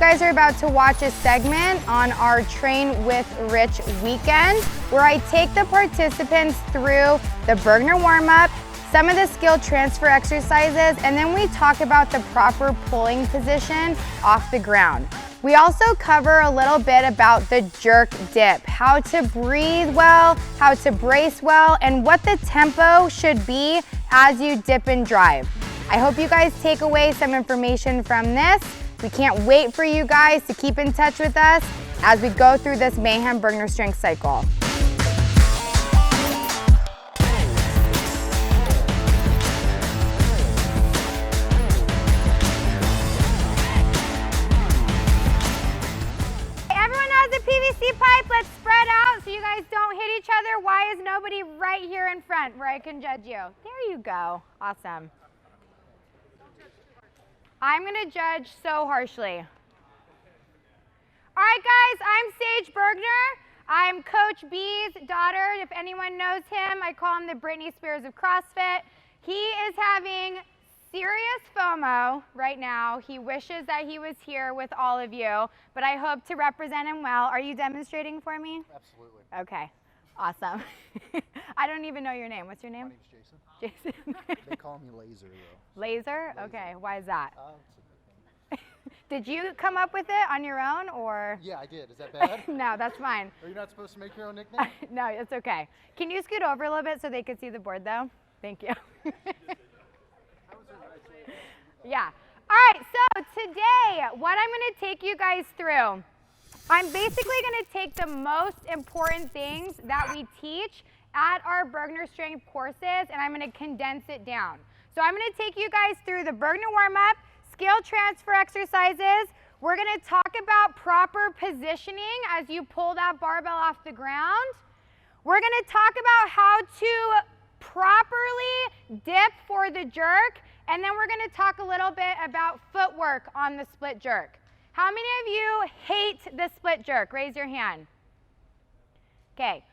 guys are about to watch a segment on our Train with Rich weekend where I take the participants through the Burgener warm-up, some of the skill transfer exercises, and then we talk about the proper pulling position off the ground. We also cover a little bit about the jerk dip, how to breathe well, how to brace well, and what the tempo should be as you dip and drive. I hope you guys take away some information from this. We can't wait for you guys to keep in touch with us as we go through this Mayhem Burgener strength cycle. Everyone has a PVC pipe. Let's spread out so you guys don't hit each other. Why is nobody right here in front where I can judge you? There you go. Awesome. I'm gonna judge so harshly. All right, guys, I'm Sage Burgener. I'm Coach B's daughter. If anyone knows him, I call him the Britney Spears of CrossFit. He is having serious FOMO right now. He wishes that he was here with all of you, but I hope to represent him well. Are you demonstrating for me? Absolutely. Okay, awesome. I don't even know your name. What's your name? My name's Jason. Jason. They call me Laser, though. Laser? Okay, why is that? It's a good thing. Did you come up with it on your own, or? Yeah, I did. Is that bad? No, that's fine. Are you not supposed to make your own nickname? No, it's okay. Can you scoot over a little bit so they could see the board, though? Thank you. Yeah. All right, so today, what I'm going to take you guys through, I'm basically going to take the most important things that we teach at our Burgener strength courses, and I'm going to condense it down. So I'm going to take you guys through the Burgener warm-up, skill transfer exercises. We're going to talk about proper positioning as you pull that barbell off the ground. We're going to talk about how to properly dip for the jerk, and then we're going to talk a little bit about footwork on the split jerk. How many of you hate the split jerk? Raise your hand. Okay.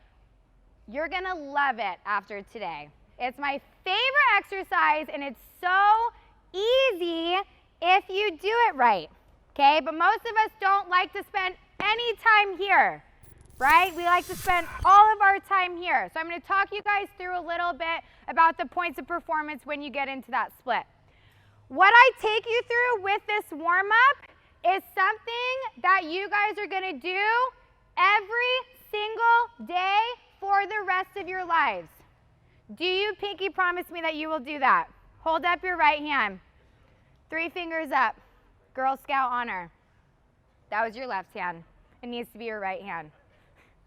You're gonna love it after today. It's my favorite exercise and it's so easy if you do it right, okay? But most of us don't like to spend any time here, right? We like to spend all of our time here. So I'm gonna talk you guys through a little bit about the points of performance when you get into that split. What I take you through with this warm-up is something that you guys are gonna do every single day for the rest of your lives. Do you pinky promise me that you will do that? Hold up your right hand. 3 fingers up. Girl Scout honor. That was your left hand. It needs to be your right hand.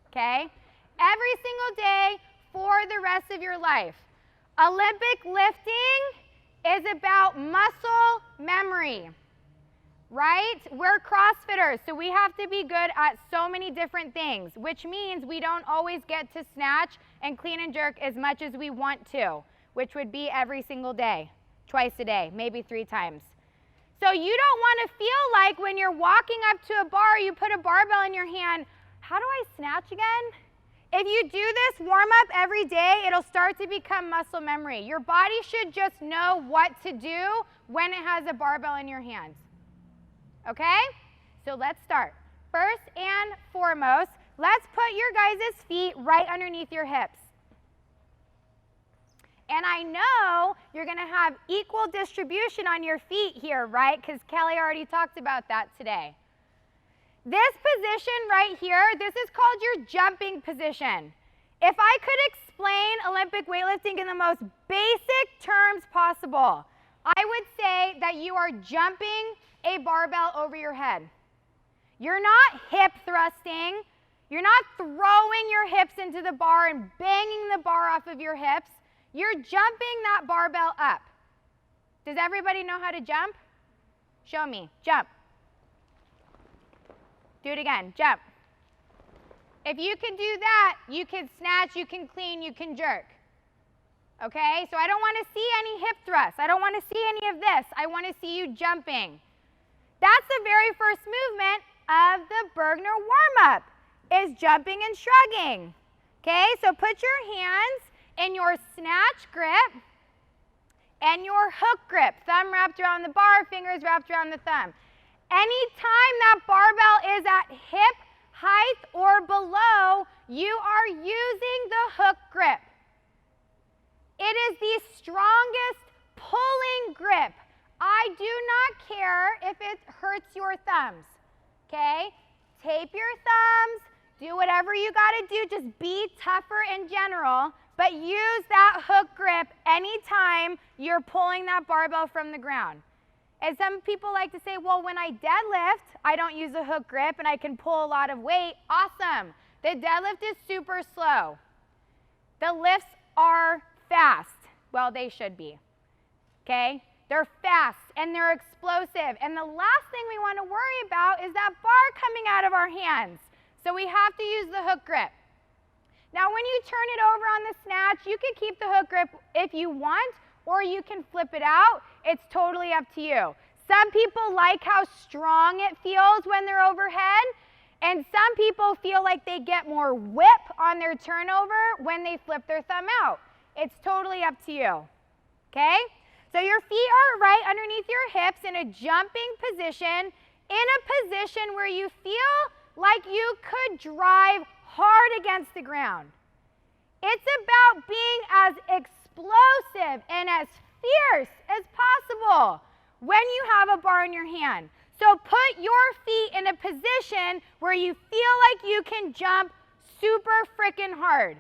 Okay? Every single day for the rest of your life. Olympic lifting is about muscle memory. Right? We're CrossFitters, so we have to be good at so many different things, which means we don't always get to snatch and clean and jerk as much as we want to, which would be every single day, twice a day, maybe 3 times. So you don't want to feel like when you're walking up to a bar, you put a barbell in your hand, how do I snatch again? If you do this warm-up every day, it'll start to become muscle memory. Your body should just know what to do when it has a barbell in your hands. Okay? So let's start. First and foremost, let's put your guys' feet right underneath your hips. And I know you're going to have equal distribution on your feet here, right? Because Kelly already talked about that today. This position right here, this is called your jumping position. If I could explain Olympic weightlifting in the most basic terms possible, I would say that you are jumping a barbell over your head. You're not hip thrusting. You're not throwing your hips into the bar and banging the bar off of your hips. You're jumping that barbell up. Does everybody know how to jump? Show me. Jump. Do it again. Jump. If you can do that, you can snatch, you can clean, you can jerk. Okay? So I don't want to see any hip thrusts. I don't want to see any of this. I want to see you jumping. That's the very first movement of the Burgener warm-up, is jumping and shrugging. Okay? So put your hands in your snatch grip and your hook grip. Thumb wrapped around the bar, fingers wrapped around the thumb. Anytime that barbell is at hip height or below, you are using the hook grip. It is the strongest pulling grip. I do not care if it hurts your thumbs, okay? Tape your thumbs, do whatever you gotta do, just be tougher in general, but use that hook grip anytime you're pulling that barbell from the ground. And some people like to say, well, when I deadlift, I don't use a hook grip and I can pull a lot of weight. Awesome. The deadlift is super slow. The lifts are fast. Well, they should be, okay? They're fast and they're explosive. And the last thing we want to worry about is that bar coming out of our hands. So we have to use the hook grip. Now, when you turn it over on the snatch, you can keep the hook grip if you want, or you can flip it out. It's totally up to you. Some people like how strong it feels when they're overhead, and some people feel like they get more whip on their turnover when they flip their thumb out. It's totally up to you, okay? So your feet are right underneath your hips in a jumping position, in a position where you feel like you could drive hard against the ground. It's about being as explosive and as fierce as possible when you have a bar in your hand. So put your feet in a position where you feel like you can jump super freaking hard.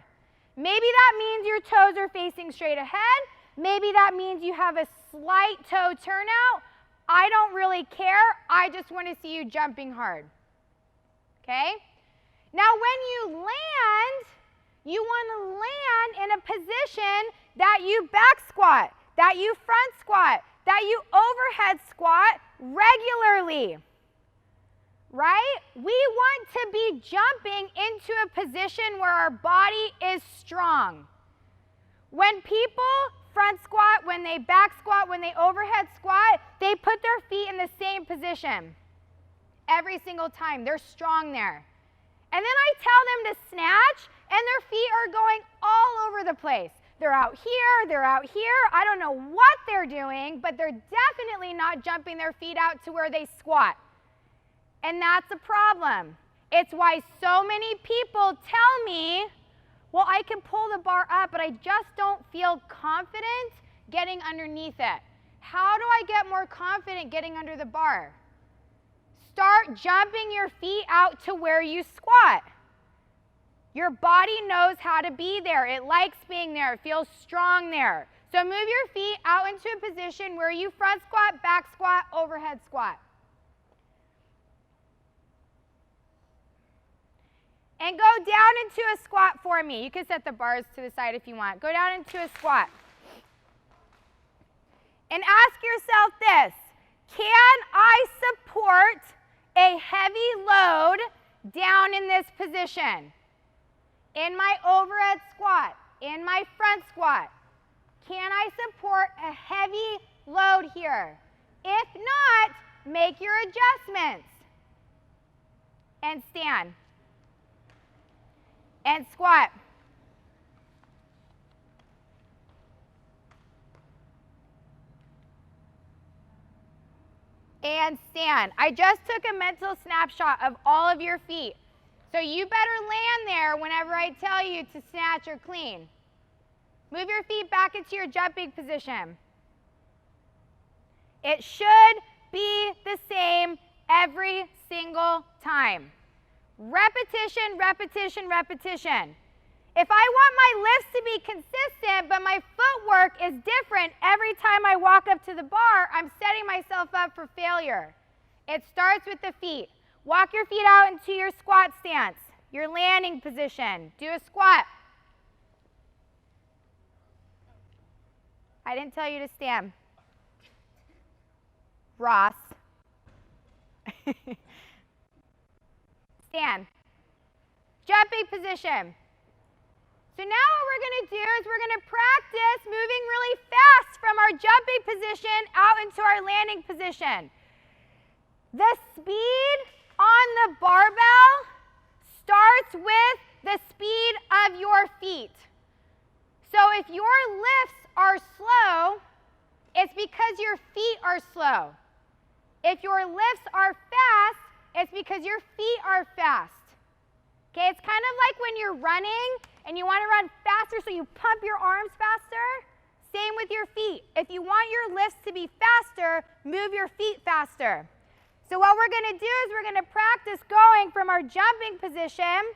Maybe that means your toes are facing straight ahead. Maybe that means you have a slight toe turnout. I don't really care. I just want to see you jumping hard. Okay? Now when you land, you want to land in a position that you back squat, that you front squat, that you overhead squat regularly, right? We want to be jumping into a position where our body is strong. When people front squat, when they back squat, when they overhead squat, they put their feet in the same position every single time. They're strong there. And then I tell them to snatch, and their feet are going all over the place. They're out here, they're out here. I don't know what they're doing, but they're definitely not jumping their feet out to where they squat. And that's a problem. It's why so many people tell me, well, I can pull the bar up, but I just don't feel confident getting underneath it. How do I get more confident getting under the bar? Start jumping your feet out to where you squat. Your body knows how to be there. It likes being there. It feels strong there. So move your feet out into a position where you front squat, back squat, overhead squat. And go down into a squat for me. You can set the bars to the side if you want. Go down into a squat. And ask yourself this: can I support a heavy load down in this position? In my overhead squat, in my front squat, can I support a heavy load here? If not, make your adjustments. And stand. And squat. And stand. I just took a mental snapshot of all of your feet. So you better land there whenever I tell you to snatch or clean. Move your feet back into your jumping position. It should be the same every single time. Repetition, repetition, repetition. If I want my lifts to be consistent, but my footwork is different every time I walk up to the bar, I'm setting myself up for failure. It starts with the feet. Walk your feet out into your squat stance, your landing position. Do a squat. I didn't tell you to stand. Ross. Stand. Jumping position. So now what we're going to do is we're going to practice moving really fast from our jumping position out into our landing position. The speed on the barbell starts with the speed of your feet. So if your lifts are slow, it's because your feet are slow. If your lifts are fast, it's because your feet are fast. Okay, it's kind of like when you're running and you want to run faster so you pump your arms faster. Same with your feet. If you want your lifts to be faster, move your feet faster. So what we're going to do is we're going to practice going from our jumping position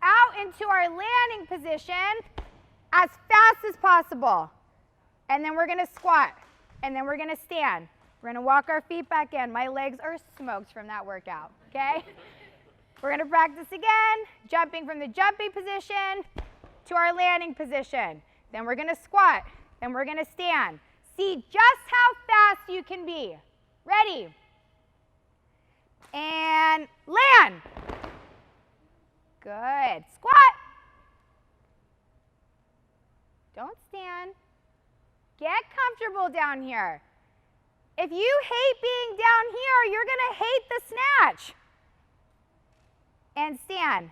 out into our landing position as fast as possible. And then we're going to squat. And then we're going to stand. We're going to walk our feet back in. My legs are smoked from that workout, okay? We're going to practice again, jumping from the jumping position to our landing position. Then we're going to squat. Then we're going to stand. See just how fast you can be. Ready? And land. Good. Squat. Don't stand. Get comfortable down here. If you hate being down here, you're going to hate the snatch. And stand.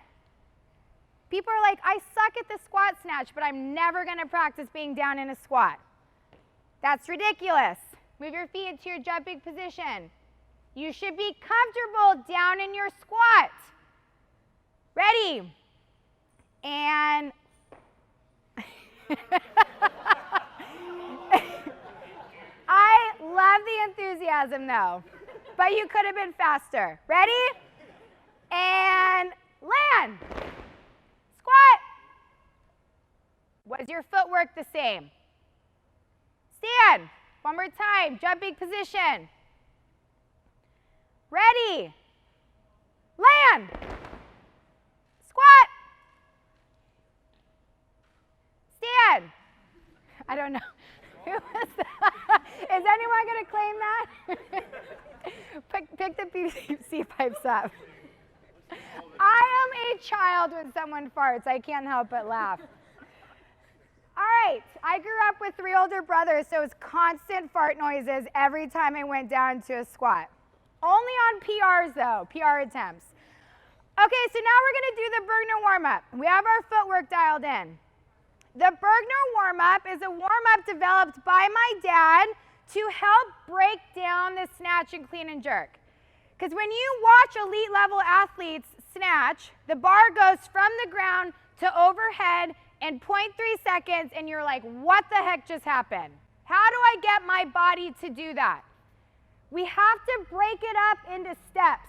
People are like, I suck at the squat snatch, but I'm never going to practice being down in a squat. That's ridiculous. Move your feet into your jumping position. You should be comfortable down in your squat. Ready? And I love the enthusiasm though, but you could have been faster. Ready? And land. Squat. Was your footwork the same? Stand. One more time. Jumping position. Ready. Land. Squat. Stand. I don't know. Who was that? Is anyone going to claim that? Pick the PVC pipes up. I am a child when someone farts. I can't help but laugh. All right. I grew up with 3 older brothers, so it was constant fart noises every time I went down to a squat. Only on PRs, though, PR attempts. Okay, so now we're going to do the Burgener warm-up. We have our footwork dialed in. The Burgener warm-up is a warm-up developed by my dad to help break down the snatch and clean and jerk. Because when you watch elite level athletes snatch, the bar goes from the ground to overhead in 0.3 seconds, and you're like, what the heck just happened? How do I get my body to do that? We have to break it up into steps.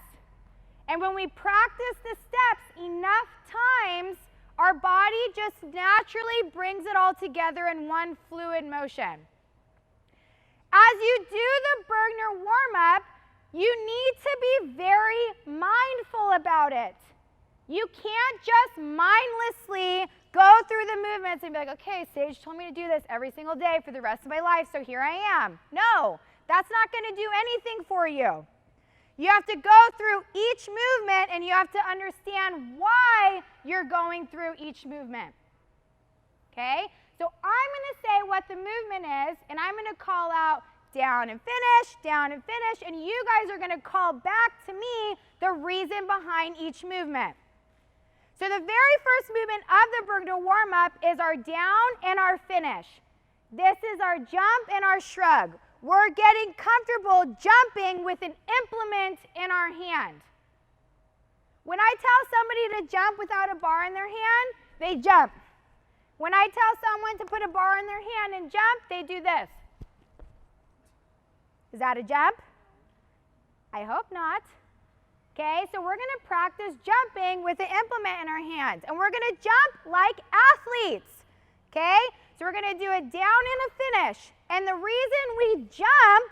And when we practice the steps enough times, our body just naturally brings it all together in one fluid motion. As you do the Burgener warm-up, you need to be very mindful about it. You can't just mindlessly go through the movements and be like, okay, Sage told me to do this every single day for the rest of my life, so here I am. No, that's not going to do anything for you. You have to go through each movement, and you have to understand why you're going through each movement. Okay? So I'm going to say what the movement is, and I'm going to call out down and finish, and you guys are going to call back to me the reason behind each movement. So the very first movement of the Burgener warm-up is our down and our finish. This is our jump and our shrug. We're getting comfortable jumping with an implement in our hand. When I tell somebody to jump without a bar in their hand, they jump. When I tell someone to put a bar in their hand and jump, they do this. Is that a jump? I hope not. Okay, so we're going to practice jumping with an implement in our hands. And we're going to jump like athletes. Okay, so we're going to do a down and a finish. And the reason we jump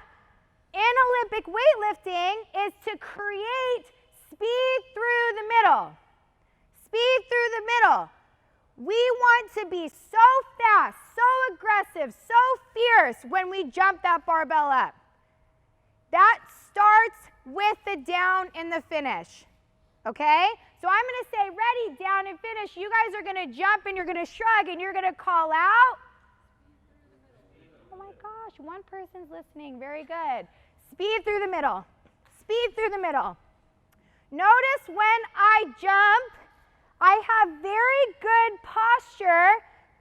in Olympic weightlifting is to create speed through the middle. Speed through the middle. We want to be so fast, so aggressive, so fierce when we jump that barbell up. That starts with the down and the finish. Okay? So I'm going to say ready, down and finish. You guys are going to jump and you're going to shrug and you're going to call out. Oh my gosh, one person's listening. Very good. Speed through the middle. Speed through the middle. Notice when I jump, I have very good posture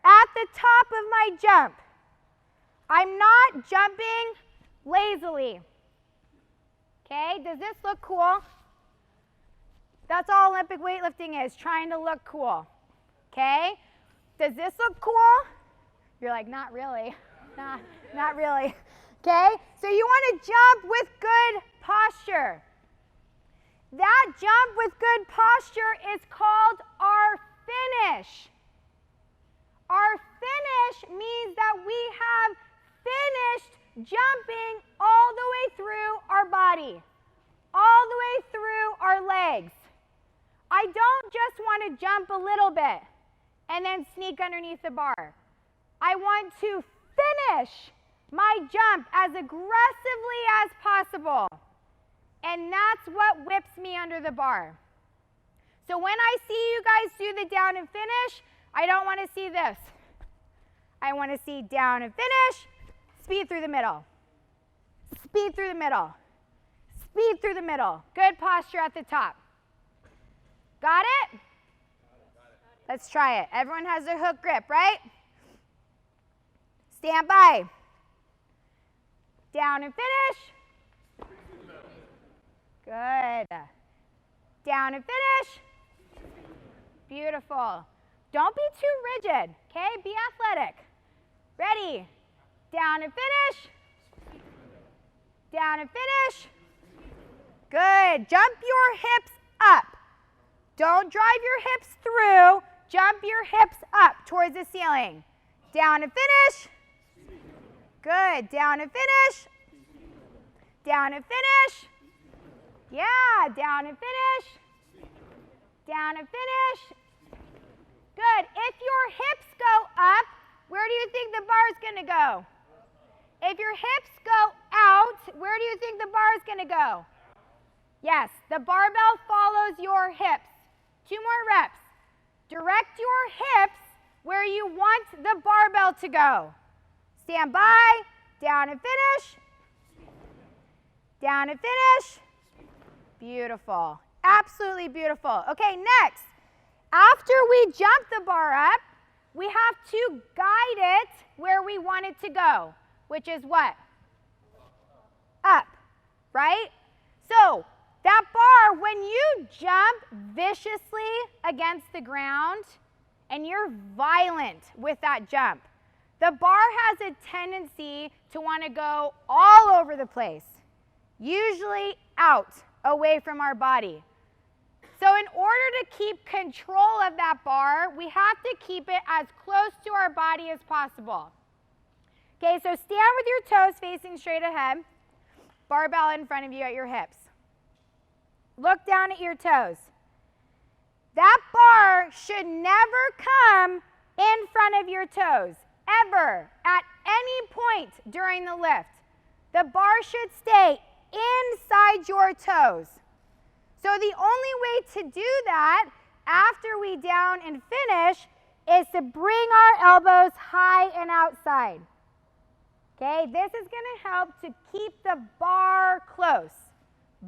at the top of my jump. I'm not jumping lazily. Okay, does this look cool? That's all Olympic weightlifting is, trying to look cool. Okay, does this look cool? You're like, not really. Not really. Okay, so you want to jump with good posture. That jump with good posture is called our finish. Our finish means that we have finished jumping all the way through our body, all the way through our legs. I don't just want to jump a little bit and then sneak underneath the bar. I want to finish my jump as aggressively as possible. And that's what whips me under the bar. So when I see you guys do the down and finish, I don't want to see this. I want to see down and finish, speed through the middle. Speed through the middle. Speed through the middle. Good posture at the top. Got it? Let's try it. Everyone has their hook grip, right? Stand by. Down and finish. Good. Down and finish. Beautiful. Don't be too rigid, okay? Be athletic. Ready. Down and finish. Down and finish. Good. Jump your hips up. Don't drive your hips through. Jump your hips up towards the ceiling. Down and finish. Good. Down and finish. Down and finish. Yeah. Down and finish. Down and finish. Good. If your hips go up, where do you think the bar is going to go? If your hips go out, where do you think the bar is going to go? Yes, the barbell follows your hips. 2 more reps. Direct your hips where you want the barbell to go. Stand by, down and finish. Down and finish. Beautiful. Absolutely beautiful. Okay, next. After we jump the bar up, we have to guide it where we want it to go, which is what? Up, right? So that bar, when you jump viciously against the ground and you're violent with that jump, the bar has a tendency to want to go all over the place, usually out, away from our body. So in order to keep control of that bar, we have to keep it as close to our body as possible. Okay, so stand with your toes facing straight ahead, barbell in front of you at your hips. Look down at your toes. That bar should never come in front of your toes, ever, at any point during the lift. The bar should stay inside your toes. So the only way to do that after we down and finish is to bring our elbows high and outside. Okay, this is going to help to keep the bar close.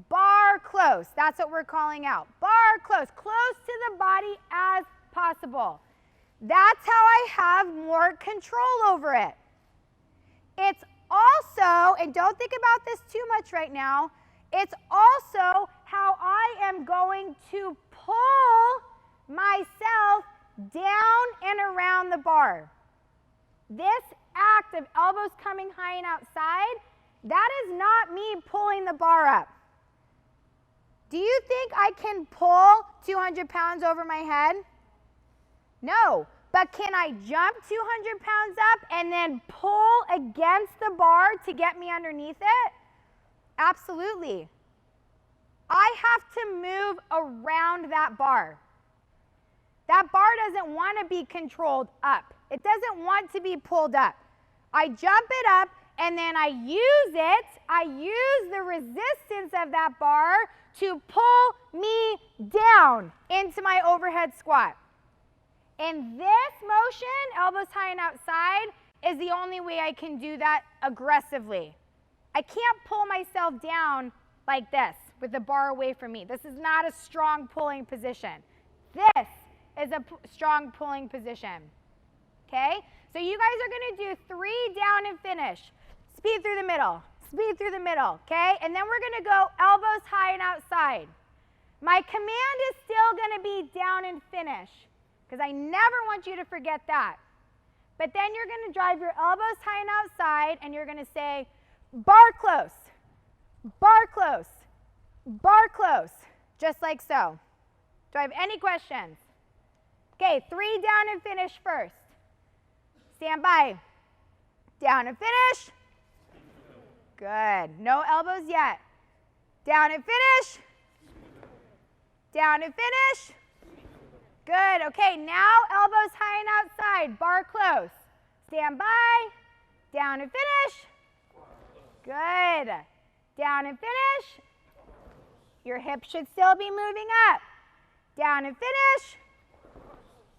Bar close, that's what we're calling out. Bar close, close to the body as possible. That's how I have more control over it. It's also, and don't think about this too much right now, it's also how I am going to pull myself down and around the bar. This act of elbows coming high and outside, that is not me pulling the bar up. Do you think I can pull 200 pounds over my head? No, but can I jump 200 pounds up and then pull against the bar to get me underneath it? Absolutely. I have to move around that bar. That bar doesn't want to be controlled up. It doesn't want to be pulled up. I jump it up and then I use it. I use the resistance of that bar to pull me down into my overhead squat. And this motion, elbows high and outside, is the only way I can do that aggressively. I can't pull myself down like this with the bar away from me. This is not a strong pulling position. This is a strong pulling position. Okay? So you guys are going to do 3 down and finish. Speed through the middle. speed through the middle, okay? And then we're gonna go elbows high and outside. My command is still gonna be down and finish, because I never want you to forget that. But then you're gonna drive your elbows high and outside, and you're gonna say, bar close, bar close, bar close, just like so. Do I have any questions? Okay, 3 down and finish first. Stand by. Down and finish. Good. No elbows yet. Down and finish. Down and finish. Good. Okay, now elbows high and outside. Bar close. Stand by. Down and finish. Good. Down and finish. Your hips should still be moving up. Down and finish.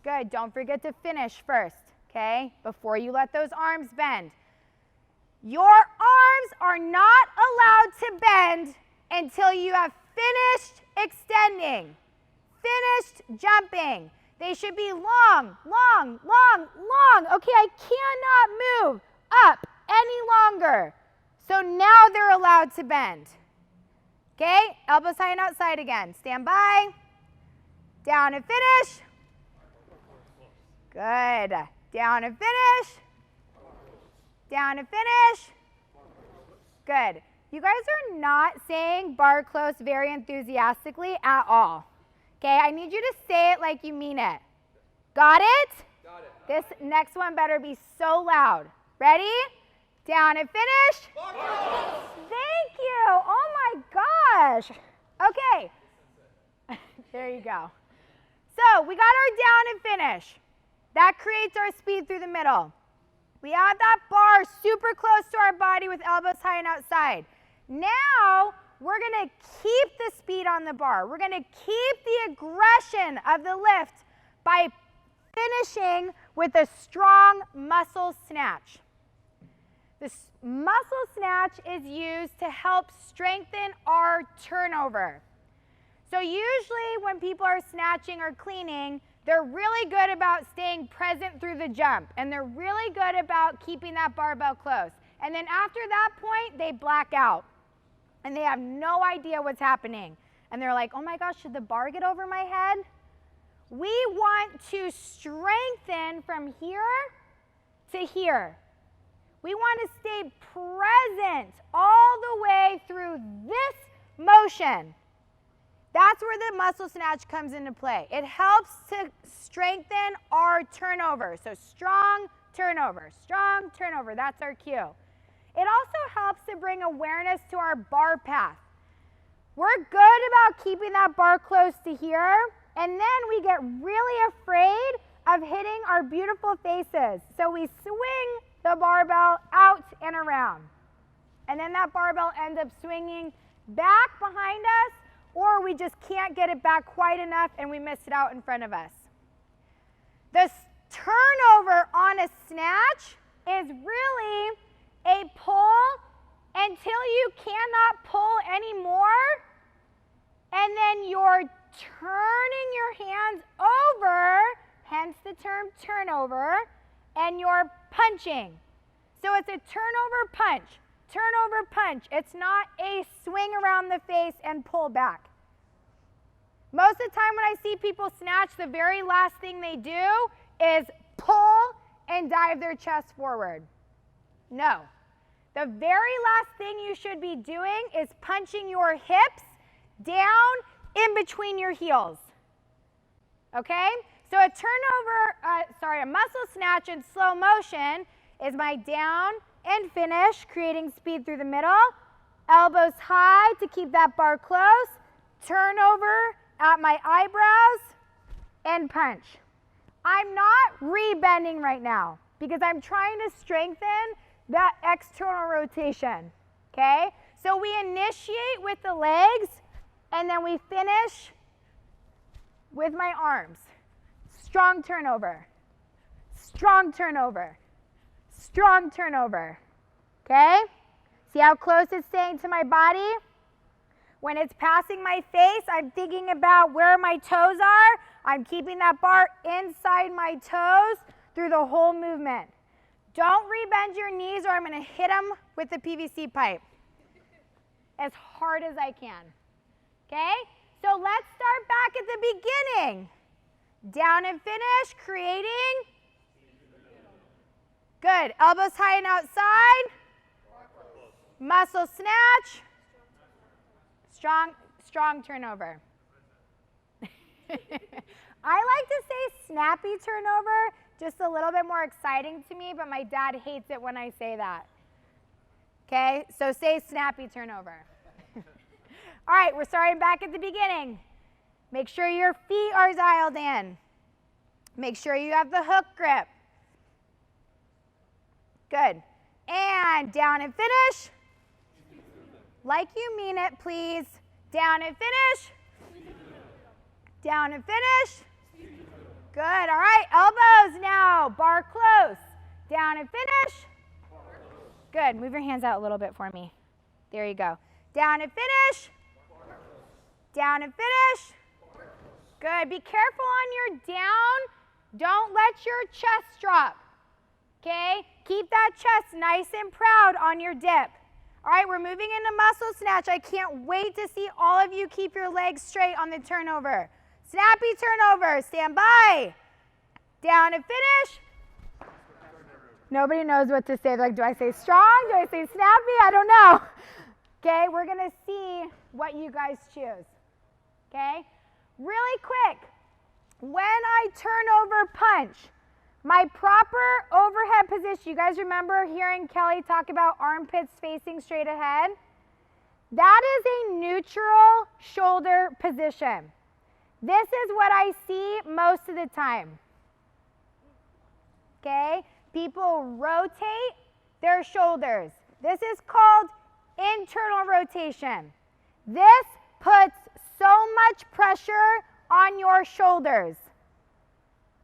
Good. Don't forget to finish first, okay? Before you let those arms bend. Your arms are not allowed to bend until you have finished extending, finished jumping. They should be long, long, long, long. Okay, I cannot move up any longer. So now they're allowed to bend. Okay, elbows high and outside again. Stand by. Down and finish. Good. Down and finish. Down and finish. Good. You guys are not saying bar close very enthusiastically at all. Okay, I need you to say it like you mean it. Got it? Got it. This next one better be so loud. Ready? Down and finish. Bar close. Thank you. Oh my gosh. Okay. There you go. So we got our down and finish. That creates our speed through the middle. We have that bar super close to our body with elbows high and outside. Now, we're gonna keep the speed on the bar. We're gonna keep the aggression of the lift by finishing with a strong muscle snatch. This muscle snatch is used to help strengthen our turnover. So usually when people are snatching or cleaning, they're really good about staying present through the jump, and they're really good about keeping that barbell close. And then after that point, they black out, and they have no idea what's happening. And they're like, oh my gosh, should the bar get over my head? We want to strengthen from here to here. We want to stay present all the way through this motion. That's where the muscle snatch comes into play. It helps to strengthen our turnover. So strong turnover, that's our cue. It also helps to bring awareness to our bar path. We're good about keeping that bar close to here, and then we get really afraid of hitting our beautiful faces. So we swing the barbell out and around. And then that barbell ends up swinging back behind us, or we just can't get it back quite enough and we miss it out in front of us. The turnover on a snatch is really a pull until you cannot pull anymore, and then you're turning your hands over, hence the term turnover, and you're punching. So it's a turnover punch. Turnover punch. It's not a swing around the face and pull back. Most of the time when I see people snatch, the very last thing they do is pull and dive their chest forward. No. The very last thing you should be doing is punching your hips down in between your heels. Okay? So a muscle snatch in slow motion is my down and finish, creating speed through the middle. Elbows high to keep that bar close. Turnover at my eyebrows and punch. I'm not rebending right now because I'm trying to strengthen that external rotation, okay? So we initiate with the legs and then we finish with my arms. Strong turnover, strong turnover, strong turnover, okay? See how close it's staying to my body? When it's passing my face, I'm thinking about where my toes are. I'm keeping that bar inside my toes through the whole movement. Don't rebend your knees or I'm gonna hit them with the PVC pipe. as hard as I can. Okay? So let's start back at the beginning. Down and finish, creating. Good. Elbows high and outside. Muscle snatch. Strong turnover. I like to say snappy turnover, just a little bit more exciting to me, but my dad hates it when I say that. Okay, so say snappy turnover. All right, we're starting back at the beginning. Make sure your feet are dialed in. Make sure you have the hook grip. Good. And down and finish. Like you mean it, please. Down and finish. Down and finish. Good. All right, elbows now. Bar close. Down and finish. Good. Move your hands out a little bit for me. There you go. Down and finish. Down and finish. Good. Be careful on your down. Don't let your chest drop. Okay? Keep that chest nice and proud on your dip. All right, we're moving into muscle snatch. I can't wait to see all of you keep your legs straight on the turnover. Snappy turnover. Stand by. Down and finish. Nobody knows what to say. Like, do I say strong? Do I say snappy? I don't know. Okay, we're going to see what you guys choose. Okay? Really quick. When I turn over punch, my proper overhead position, you guys remember hearing Kelly talk about armpits facing straight ahead? That is a neutral shoulder position. This is what I see most of the time. Okay? People rotate their shoulders. This is called internal rotation. This puts so much pressure on your shoulders.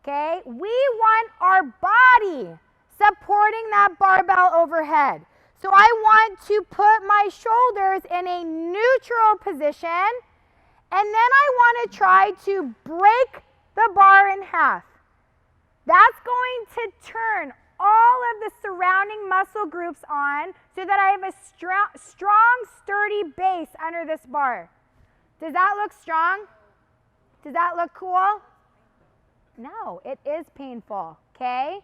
Okay? We want our body supporting that barbell overhead. So I want to put my shoulders in a neutral position, and then I want to try to break the bar in half. That's going to turn all of the surrounding muscle groups on so that I have a strong, sturdy base under this bar. Does that look strong? Does that look cool? No, it is painful, okay?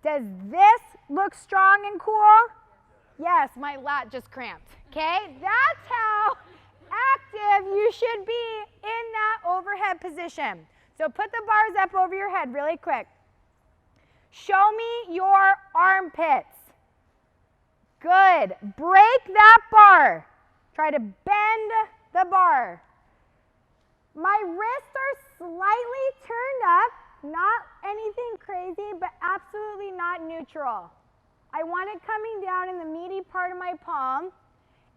Does this look strong and cool? Yes, my lat just cramped, okay? That's how active you should be in that overhead position. So put the bars up over your head really quick. Show me your armpits. Good. Break that bar. Try to bend the bar. My wrists are slightly turned up, not anything crazy, but absolutely not neutral. I want it coming down in the meaty part of my palm.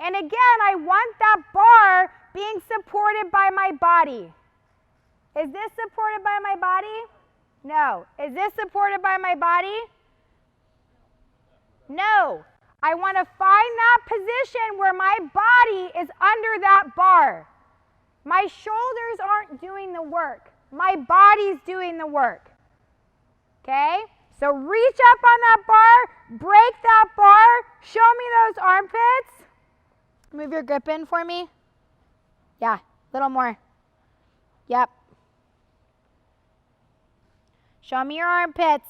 And again, I want that bar being supported by my body. Is this supported by my body? No. Is this supported by my body? No. I want to find that position where my body is under that bar. My shoulders aren't doing the work. My body's doing the work. Okay? So reach up on that bar, break that bar, show me those armpits. Move your grip in for me. Yeah, a little more. Yep. Show me your armpits.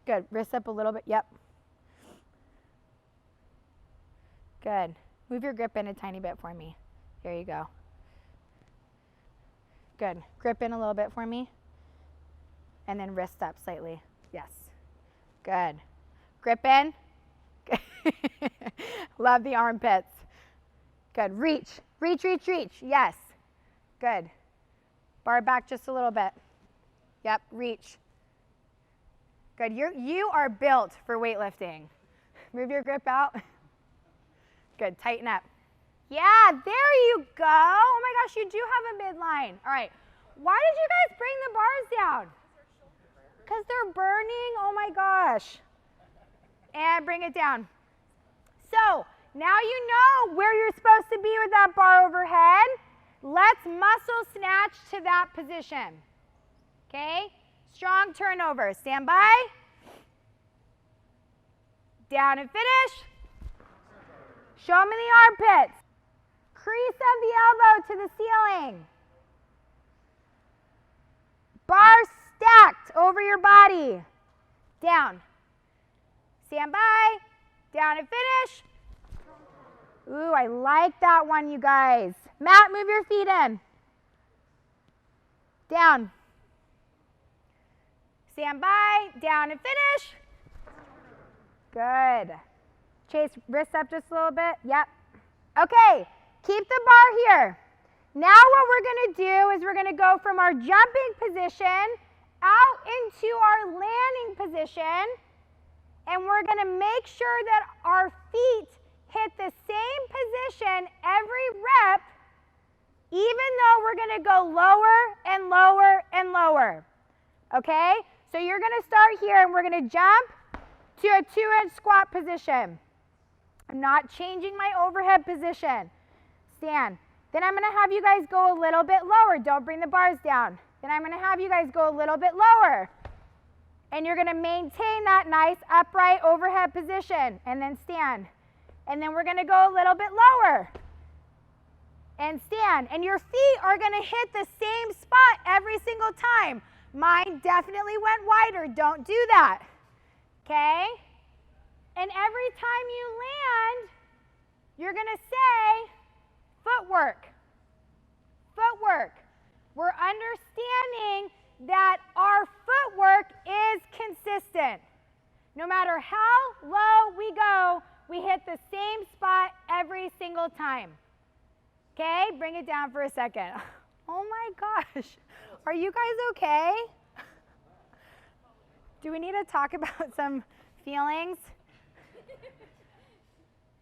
Good. Wrist up a little bit. Yep. Good. Move your grip in a tiny bit for me. There you go. Good. Grip in a little bit for me. And then wrist up slightly. Yes. Good. Grip in. Love the armpits. Good. Reach. Reach, reach, reach. Yes. Good. Bar back just a little bit. Yep. Reach. Good. You are built for weightlifting. Move your grip out. Good. Tighten up. Yeah, there you go. Oh my gosh, you do have a midline. All right. Why did you guys bring the bars down? Because they're burning. Oh my gosh. And bring it down. So now you know where you're supposed to be with that bar overhead. Let's muscle snatch to that position. Okay? Strong turnover. Stand by. Down and finish. Show me the armpits. Crease of the elbow to the ceiling. Bar stacked over your body. Down. Stand by. Down and finish. Ooh, I like that one, you guys. Matt, move your feet in. Down. Stand by. Down and finish. Good. Chase, wrist up just a little bit. Yep. Okay, keep the bar here. Now what we're going to do is we're going to go from our jumping position out into our landing position, and we're going to make sure that our feet hit the same position every rep, even though we're going to go lower and lower and lower. Okay? So you're going to start here, and we're going to jump to a 2-inch squat position. I'm not changing my overhead position. Stand. Then I'm going to have you guys go a little bit lower. Don't bring the bars down. Then I'm going to have you guys go a little bit lower. And you're going to maintain that nice upright overhead position. And then stand. And then we're going to go a little bit lower. And stand. And your feet are going to hit the same spot every single time. Mine definitely went wider. Don't do that. Okay? And every time you land, you're going to say, footwork. Footwork. We're understanding that our footwork is consistent. No matter how low we go, we hit the same spot every single time. Okay? Bring it down for a second. Oh my gosh. Are you guys okay? Do we need to talk about some feelings?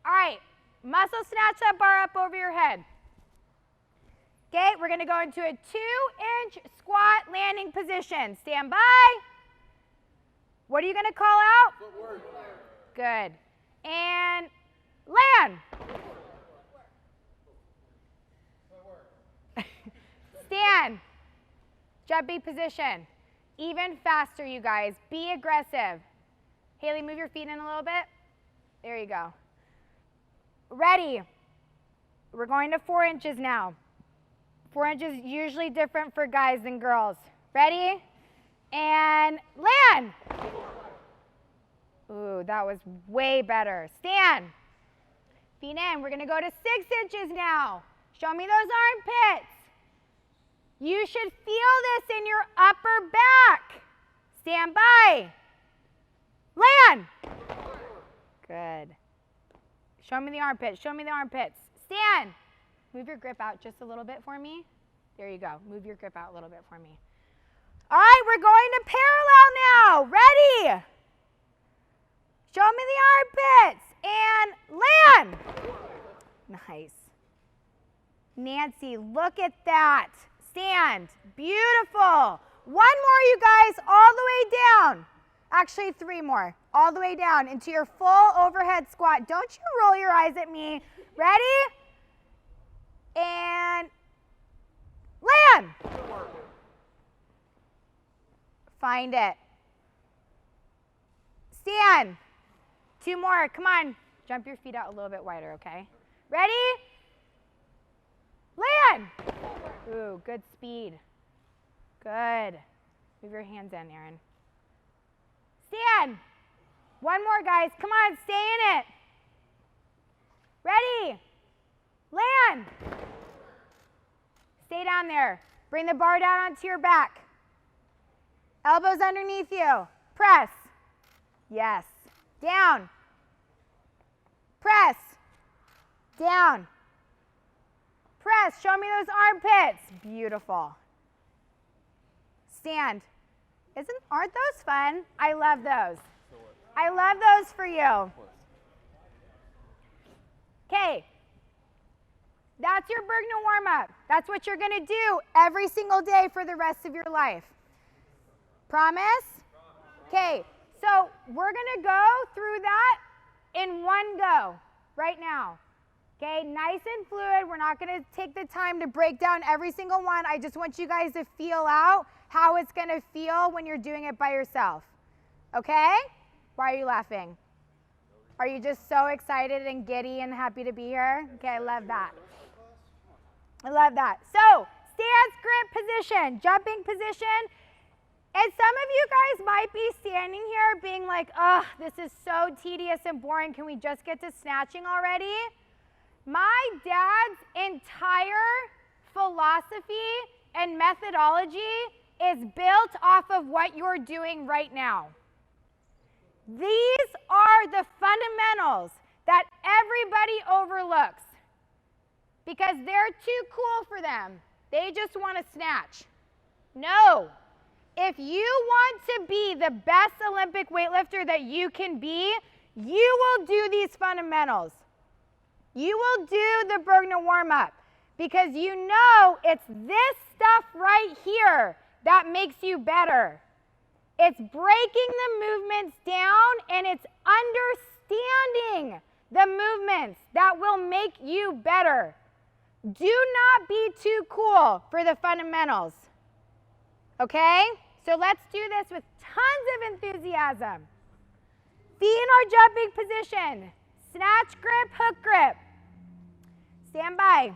All right, muscle snatch that bar up over your head. Okay, we're going to go into a 2-inch squat landing position. Stand by. What are you going to call out? Footwork. Good. And land. Stand. Jumping position. Even faster, you guys. Be aggressive. Haley, move your feet in a little bit. There you go. Ready. We're going to 4 inches now. 4 inches is usually different for guys than girls. Ready? And land. Ooh, that was way better. Stand. Feet in. We're going to go to 6 inches now. Show me those armpits. You should feel this in your upper back. Stand by. Land. Good. Show me the armpits. Show me the armpits. Stand. Move your grip out just a little bit for me. There you go. Move your grip out a little bit for me. All right, we're going to parallel now. Ready? Show me the armpits. And land. Nice. Nancy, look at that. Stand. Beautiful. One more, you guys, all the way down. Actually, 3 more. All the way down into your full overhead squat. Don't you roll your eyes at me. Ready? And land. Find it. Stand. 2 more. Come on. Jump your feet out a little bit wider, okay? Ready? Land. Ooh, good speed. Good. Move your hands in, Aaron. Stand. 1 more, guys. Come on, stay in it. Ready? Land. Stay down there. Bring the bar down onto your back. Elbows underneath you. Press. Yes. Down. Press. Down. Press. Show me those armpits. Beautiful. Stand. Aren't those fun? I love those. I love those for you. Okay. That's your Burgener warm-up. That's what you're going to do every single day for the rest of your life. Promise? Okay. So we're going to go through that in one go right now. Okay, nice and fluid. We're not going to take the time to break down every single one. I just want you guys to feel out how it's going to feel when you're doing it by yourself. Okay? Why are you laughing? Are you just so excited and giddy and happy to be here? Okay, I love that. I love that. So, stance, grip position, jumping position. And some of you guys might be standing here being like, ugh, this is so tedious and boring. Can we just get to snatching already? My dad's entire philosophy and methodology is built off of what you're doing right now. These are the fundamentals that everybody overlooks because they're too cool for them. They just want to snatch. No. If you want to be the best Olympic weightlifter that you can be, you will do these fundamentals. You will do the Burgener warm-up because you know it's this stuff right here that makes you better. It's breaking the movements down and it's understanding the movements that will make you better. Do not be too cool for the fundamentals. Okay? So let's do this with tons of enthusiasm. Feet in our jumping position. Snatch grip, hook grip. Stand by.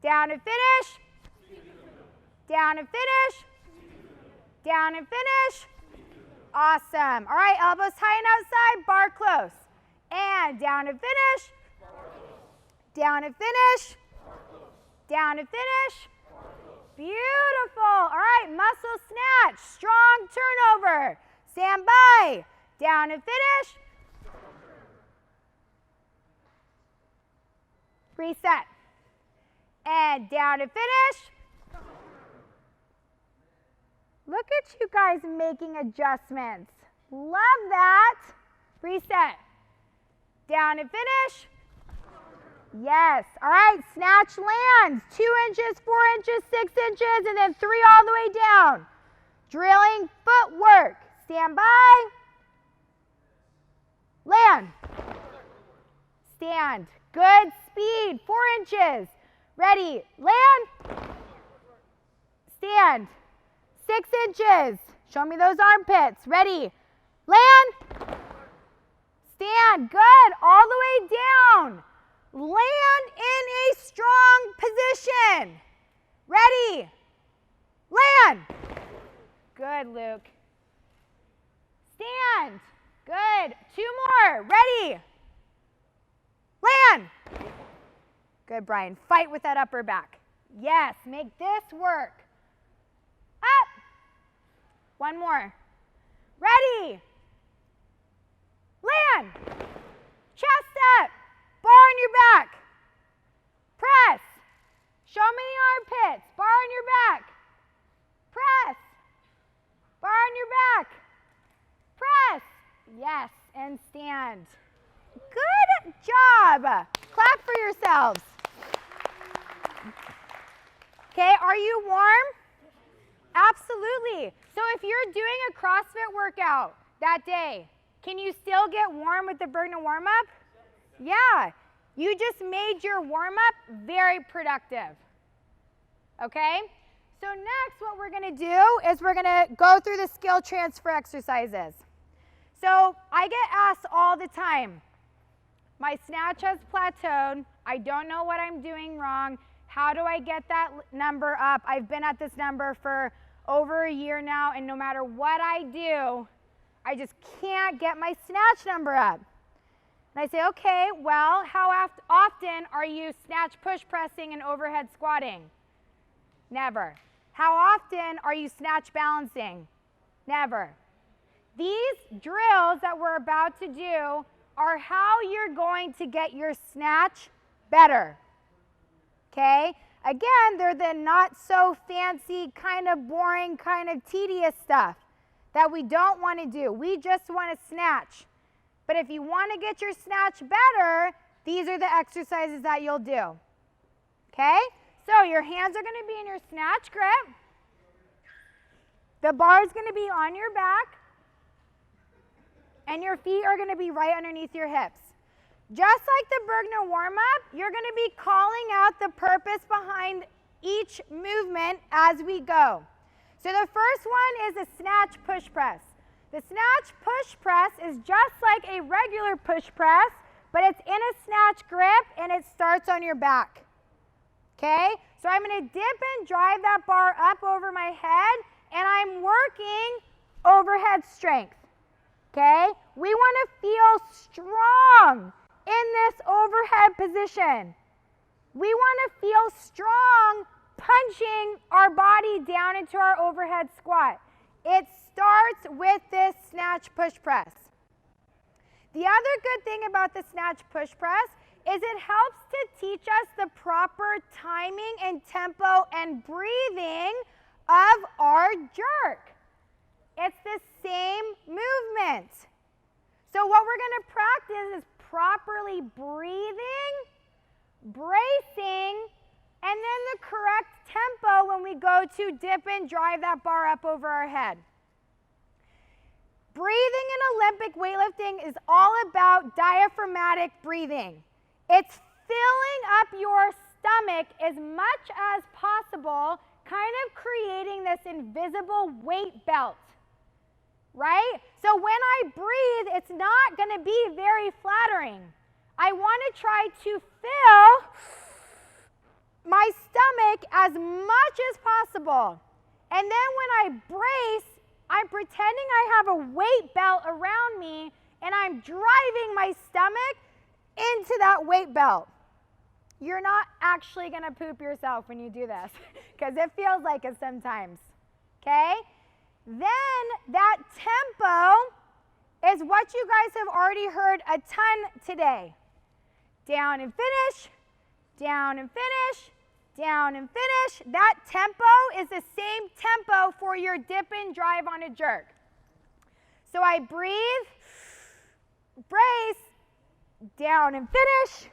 Down and finish. Down and finish. Down and finish. Awesome. All right, elbows high and outside, bar close. And down and finish. Down and finish. Down and finish. Beautiful. All right, muscle snatch, strong turnover. Stand by. Down and finish. Reset. And down and finish. Look at you guys making adjustments. Love that. Reset. Down and finish. Yes. All right, snatch lands. 2 inches, 4 inches, 6 inches, and then 3 all the way down. Drilling footwork. Stand by. Land. Stand. Good speed. 4 inches. Ready. Land. Stand. 6 inches. Show me those armpits. Ready. Land. Stand. Good. All the way down. Land in a strong position. Ready. Land. Good, Luke. Stand. Good. 2 more. Ready. Land. Good, Brian. Fight with that upper back. Yes, make this work. Up. 1 more. Ready. Land. Chest up. Bar on your back. Press. Show me the armpits. Bar on your back. Press. Bar on your back. Press. Yes, and stand. Good job. Clap for yourselves. Okay, are you warm? Absolutely. So if you're doing a CrossFit workout that day, can you still get warm with the Burgener warm-up? Yeah. You just made your warm-up very productive. Okay? So next what we're going to do is we're going to go through the skill transfer exercises. So I get asked all the time, my snatch has plateaued. I don't know what I'm doing wrong. How do I get that number up? I've been at this number for over a year now, and no matter what I do, I just can't get my snatch number up. And I say, okay, well, how often are you snatch push pressing and overhead squatting? Never. How often are you snatch balancing? Never. These drills that we're about to do are how you're going to get your snatch better. Okay? Again, they're the not so fancy, kind of boring, kind of tedious stuff that we don't want to do. We just want to snatch. But if you want to get your snatch better, these are the exercises that you'll do. Okay? So your hands are going to be in your snatch grip. The bar is going to be on your back. And your feet are going to be right underneath your hips. Just like the Burgener warm-up, you're going to be calling out the purpose behind each movement as we go. So the first one is a snatch push press. The snatch push press is just like a regular push press, but it's in a snatch grip and it starts on your back. Okay? So I'm going to dip and drive that bar up over my head, and I'm working overhead strength. Okay? We want to feel strong in this overhead position. We want to feel strong punching our body down into our overhead squat. It starts with this snatch push press. The other good thing about the snatch push press is it helps to teach us the proper timing and tempo and breathing of our jerk. It's the same movement. So what we're going to practice is properly breathing, bracing, and then the correct tempo when we go to dip and drive that bar up over our head. Breathing in Olympic weightlifting is all about diaphragmatic breathing. It's filling up your stomach as much as possible, kind of creating this invisible weight belt, right? So when I breathe, it's not going to be very flattering. I want to try to fill my stomach as much as possible. And then when I brace, I'm pretending I have a weight belt around me, and I'm driving my stomach into that weight belt. You're not actually going to poop yourself when you do this, because it feels like it sometimes, okay? Then that tempo is what you guys have already heard a ton today. Down and finish, down and finish, down and finish. That tempo is the same tempo for your dip and drive on a jerk. So I breathe, brace, down and finish,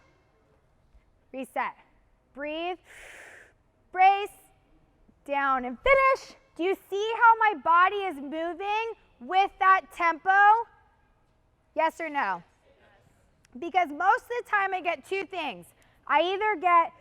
reset. Breathe, brace, down and finish. Do you see how my body is moving with that tempo? Yes or no? Because most of the time I get two things. I either get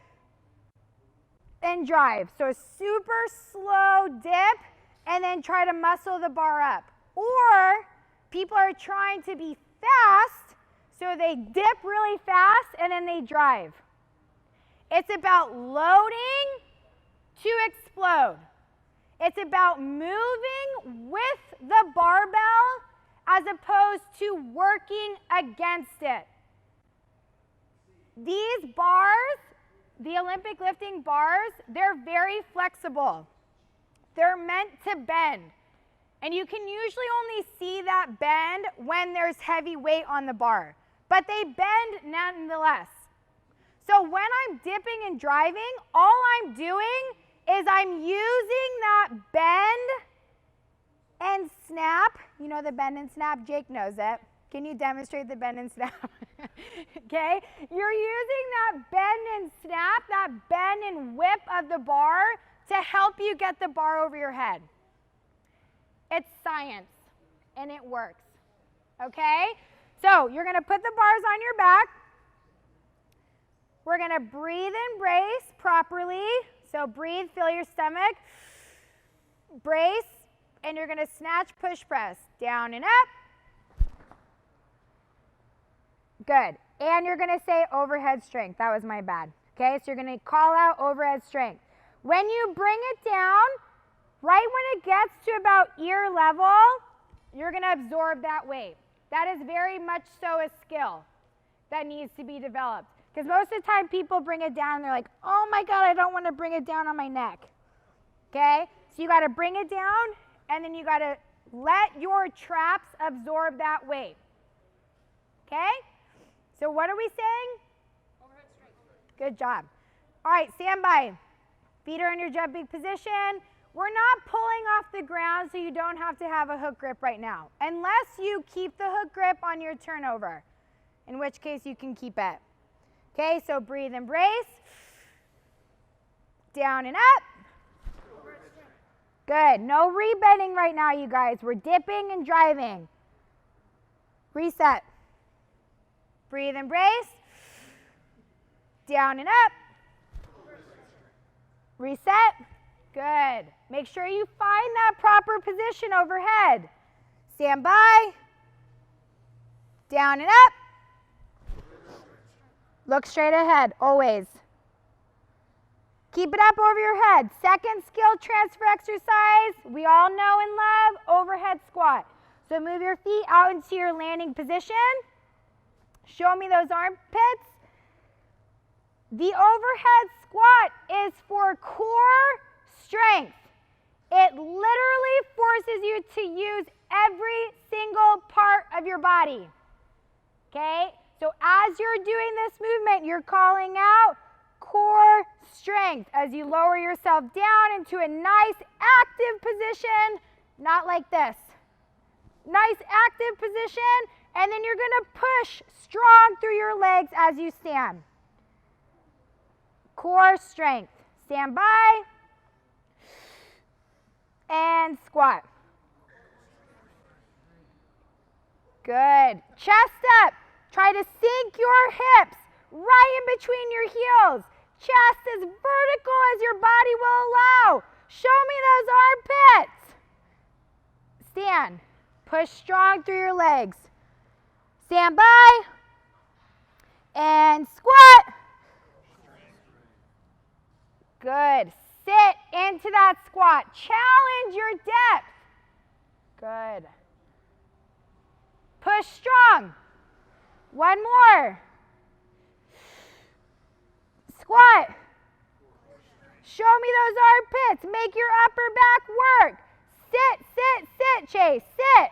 and drive, so a super slow dip and then try to muscle the bar up. Or people are trying to be fast, so they dip really fast and then they drive. It's about loading to explode. It's about moving with the barbell as opposed to working against it. These bars, the Olympic lifting bars, they're very flexible. They're meant to bend. And you can usually only see that bend when there's heavy weight on the bar. But they bend nonetheless. So when I'm dipping and driving, all I'm doing is I'm using that bend and snap. You know the bend and snap? Jake knows it. Can you demonstrate the bend and snap? Okay? You're using that bend and snap, that bend and whip of the bar to help you get the bar over your head. It's science, and it works. Okay? So you're going to put the bars on your back. We're going to breathe and brace properly. So breathe, fill your stomach, brace, and you're going to snatch, push, press, down and up. Good. And you're going to say overhead strength. That was my bad. Okay, so you're going to call out overhead strength. When you bring it down, right when it gets to about ear level, you're going to absorb that weight. That is very much so a skill that needs to be developed. Because most of the time people bring it down and they're like, oh my God, I don't want to bring it down on my neck. Okay? So you got to bring it down and then you got to let your traps absorb that weight. Okay? So what are we saying? Overhead strength. Good job. All right, stand by. Feet are in your jumping position. We're not pulling off the ground, so you don't have to have a hook grip right now, unless you keep the hook grip on your turnover, in which case you can keep it. Okay, so breathe and brace. Down and up. Good. No rebending right now, you guys. We're dipping and driving. Reset. Breathe and brace. Down and up. Reset. Good. Make sure you find that proper position overhead. Stand by. Down and up. Look straight ahead, always. Keep it up over your head. Second skill transfer exercise, we all know and love, overhead squat. So move your feet out into your landing position. Show me those armpits. The overhead squat is for core strength. It literally forces you to use every single part of your body. Okay? So as you're doing this movement, you're calling out core strength as you lower yourself down into a nice active position, not like this. Nice active position, and then you're going to push strong through your legs as you stand. Core strength. Stand by. And squat. Good. Chest up. Try to sink your hips right in between your heels. Chest as vertical as your body will allow. Show me those armpits. Stand. Push strong through your legs. Stand by. And squat. Good. Sit into that squat. Challenge your depth. Good. Push strong. One more. Squat. Show me those armpits. Make your upper back work. Sit, sit, sit, Chase. Sit.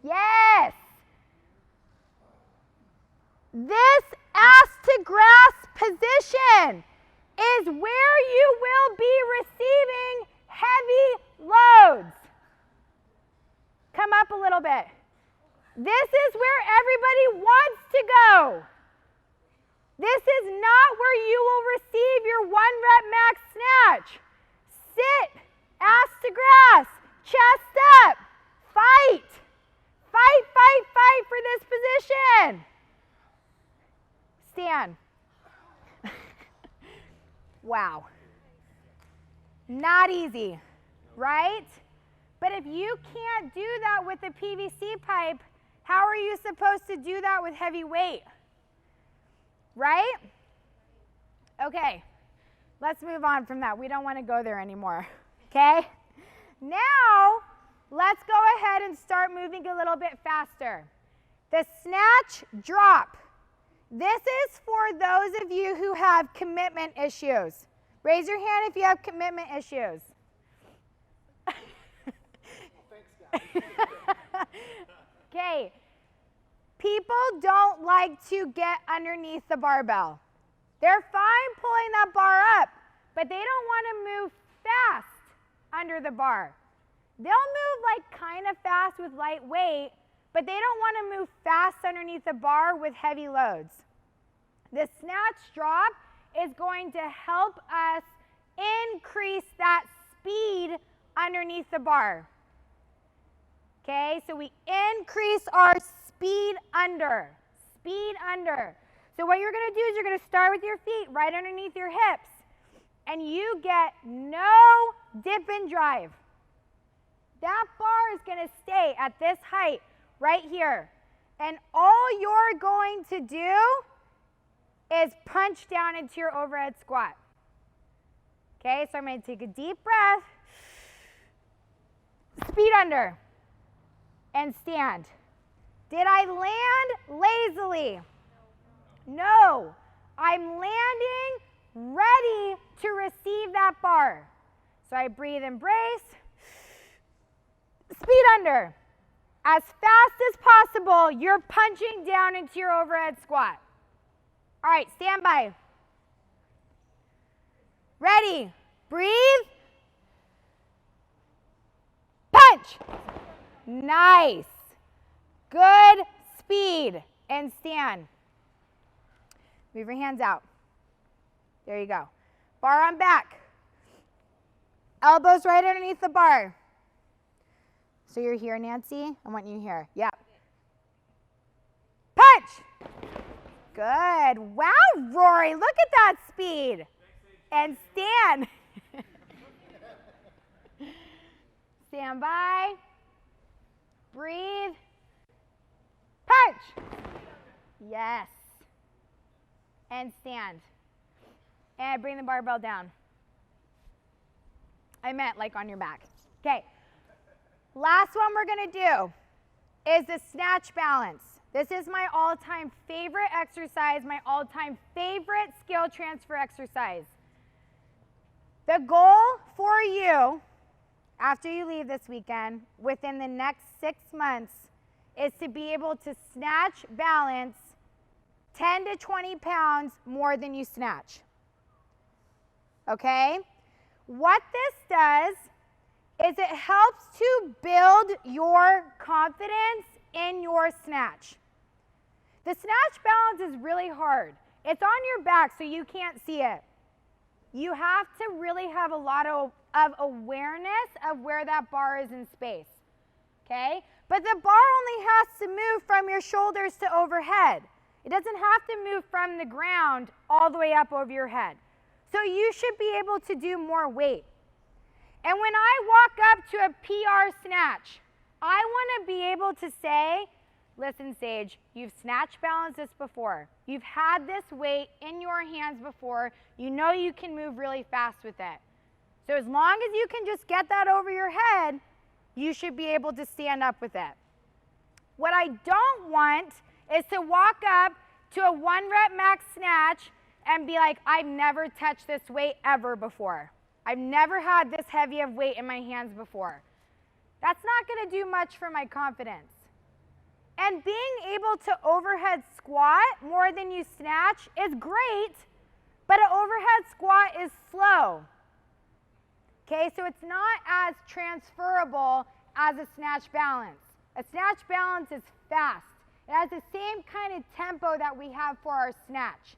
Yes. This ass to grass position is where you will be receiving heavy loads. Come up a little bit. This is where everybody wants to go. This is not where you will receive your 1 rep max snatch. Sit, ass to grass, chest up, fight. Fight, fight, fight for this position. Stand. Wow. Not easy, right? But if you can't do that with a PVC pipe, how are you supposed to do that with heavy weight? Right? Okay, let's move on from that. We don't want to go there anymore, okay? Now, let's go ahead and start moving a little bit faster. The snatch drop. This is for those of you who have commitment issues. Raise your hand if you have commitment issues. Okay. People don't like to get underneath the barbell. They're fine pulling that bar up, but they don't want to move fast under the bar. They'll move like kind of fast with light weight, but they don't want to move fast underneath the bar with heavy loads. The snatch drop is going to help us increase that speed underneath the bar. Okay, so we increase our speed under. Speed under. So what you're going to do is you're going to start with your feet right underneath your hips, and you get no dip and drive. That bar is going to stay at this height right here. And all you're going to do is punch down into your overhead squat. Okay, so I'm going to take a deep breath, speed under, and stand. Did I land lazily? No. I'm landing ready to receive that bar. So I breathe and brace. Speed under. As fast as possible, you're punching down into your overhead squat. All right, stand by. Ready. Breathe. Punch. Nice. Good speed. And stand. Move your hands out. There you go. Bar on back. Elbows right underneath the bar. So you're here, Nancy? I want you here. Yep. Punch. Good. Wow, Rory, look at that speed. And stand. Stand by. Breathe. Yes. And stand. And bring the barbell down. I meant like on your back. Okay. Last one we're going to do is the Snatch Balance. This is my all-time favorite exercise, my all-time favorite skill transfer exercise. The goal for you, after you leave this weekend, within the next 6 months, is to be able to snatch balance 10 to 20 pounds more than you snatch. Okay? What this does is it helps to build your confidence in your snatch. The snatch balance is really hard. It's on your back so you can't see it. You have to really have a lot of awareness of where that bar is in space. Okay? But the bar only has to move from your shoulders to overhead. It doesn't have to move from the ground all the way up over your head. So you should be able to do more weight. And when I walk up to a PR snatch, I want to be able to say, listen, Sage, you've snatch balanced this before. You've had this weight in your hands before. You know you can move really fast with it. So as long as you can just get that over your head, you should be able to stand up with it. What I don't want is to walk up to a 1 rep max snatch and be like, I've never touched this weight ever before. I've never had this heavy of weight in my hands before. That's not going to do much for my confidence. And being able to overhead squat more than you snatch is great, but an overhead squat is slow. Okay, so it's not as transferable as a snatch balance. A snatch balance is fast. It has the same kind of tempo that we have for our snatch.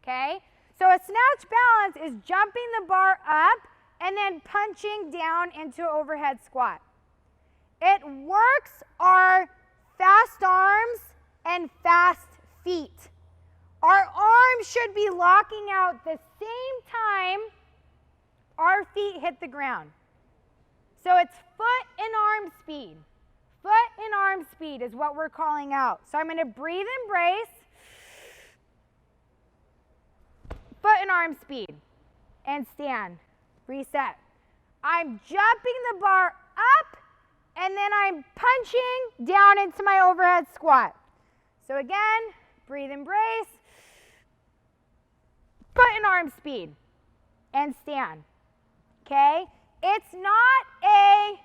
Okay, so a snatch balance is jumping the bar up and then punching down into overhead squat. It works our fast arms and fast feet. Our arms should be locking out the same time our feet hit the ground. So it's foot and arm speed. Foot and arm speed is what we're calling out. So I'm going to breathe and brace. Foot and arm speed. And stand. Reset. I'm jumping the bar up and then I'm punching down into my overhead squat. So again, breathe and brace. Foot and arm speed. And stand. Okay? It's not a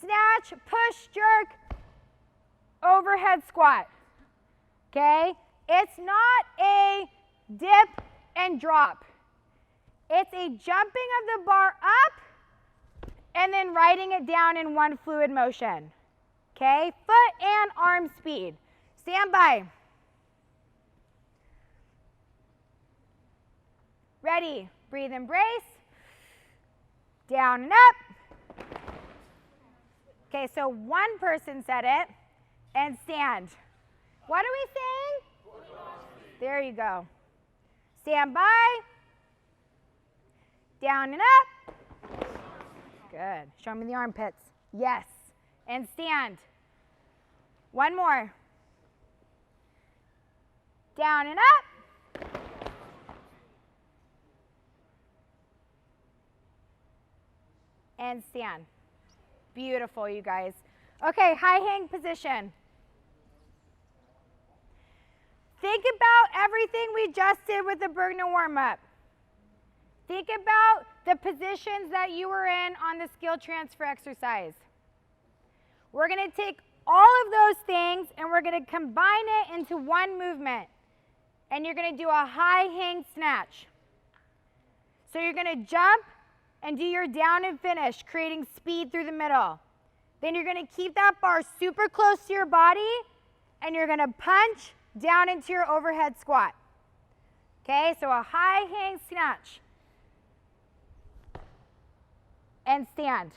snatch, push, jerk, overhead squat. Okay? It's not a dip and drop. It's a jumping of the bar up and then riding it down in one fluid motion. Okay? Foot and arm speed. Stand by. Ready. Breathe and brace. Down and up. Okay, so one person said it. And stand. What are we saying? There you go. Stand by. Down and up. Good. Show me the armpits. Yes. And stand. One more. Down and up. And stand. Beautiful, you guys. Okay, high hang position. Think about everything we just did with the Burgener warm-up. Think about the positions that you were in on the skill transfer exercise. We're going to take all of those things and we're going to combine it into one movement. And you're going to do a high hang snatch. So you're going to jump and do your down and finish, creating speed through the middle. Then you're going to keep that bar super close to your body and you're going to punch down into your overhead squat. Okay, so a high hang snatch. And stand.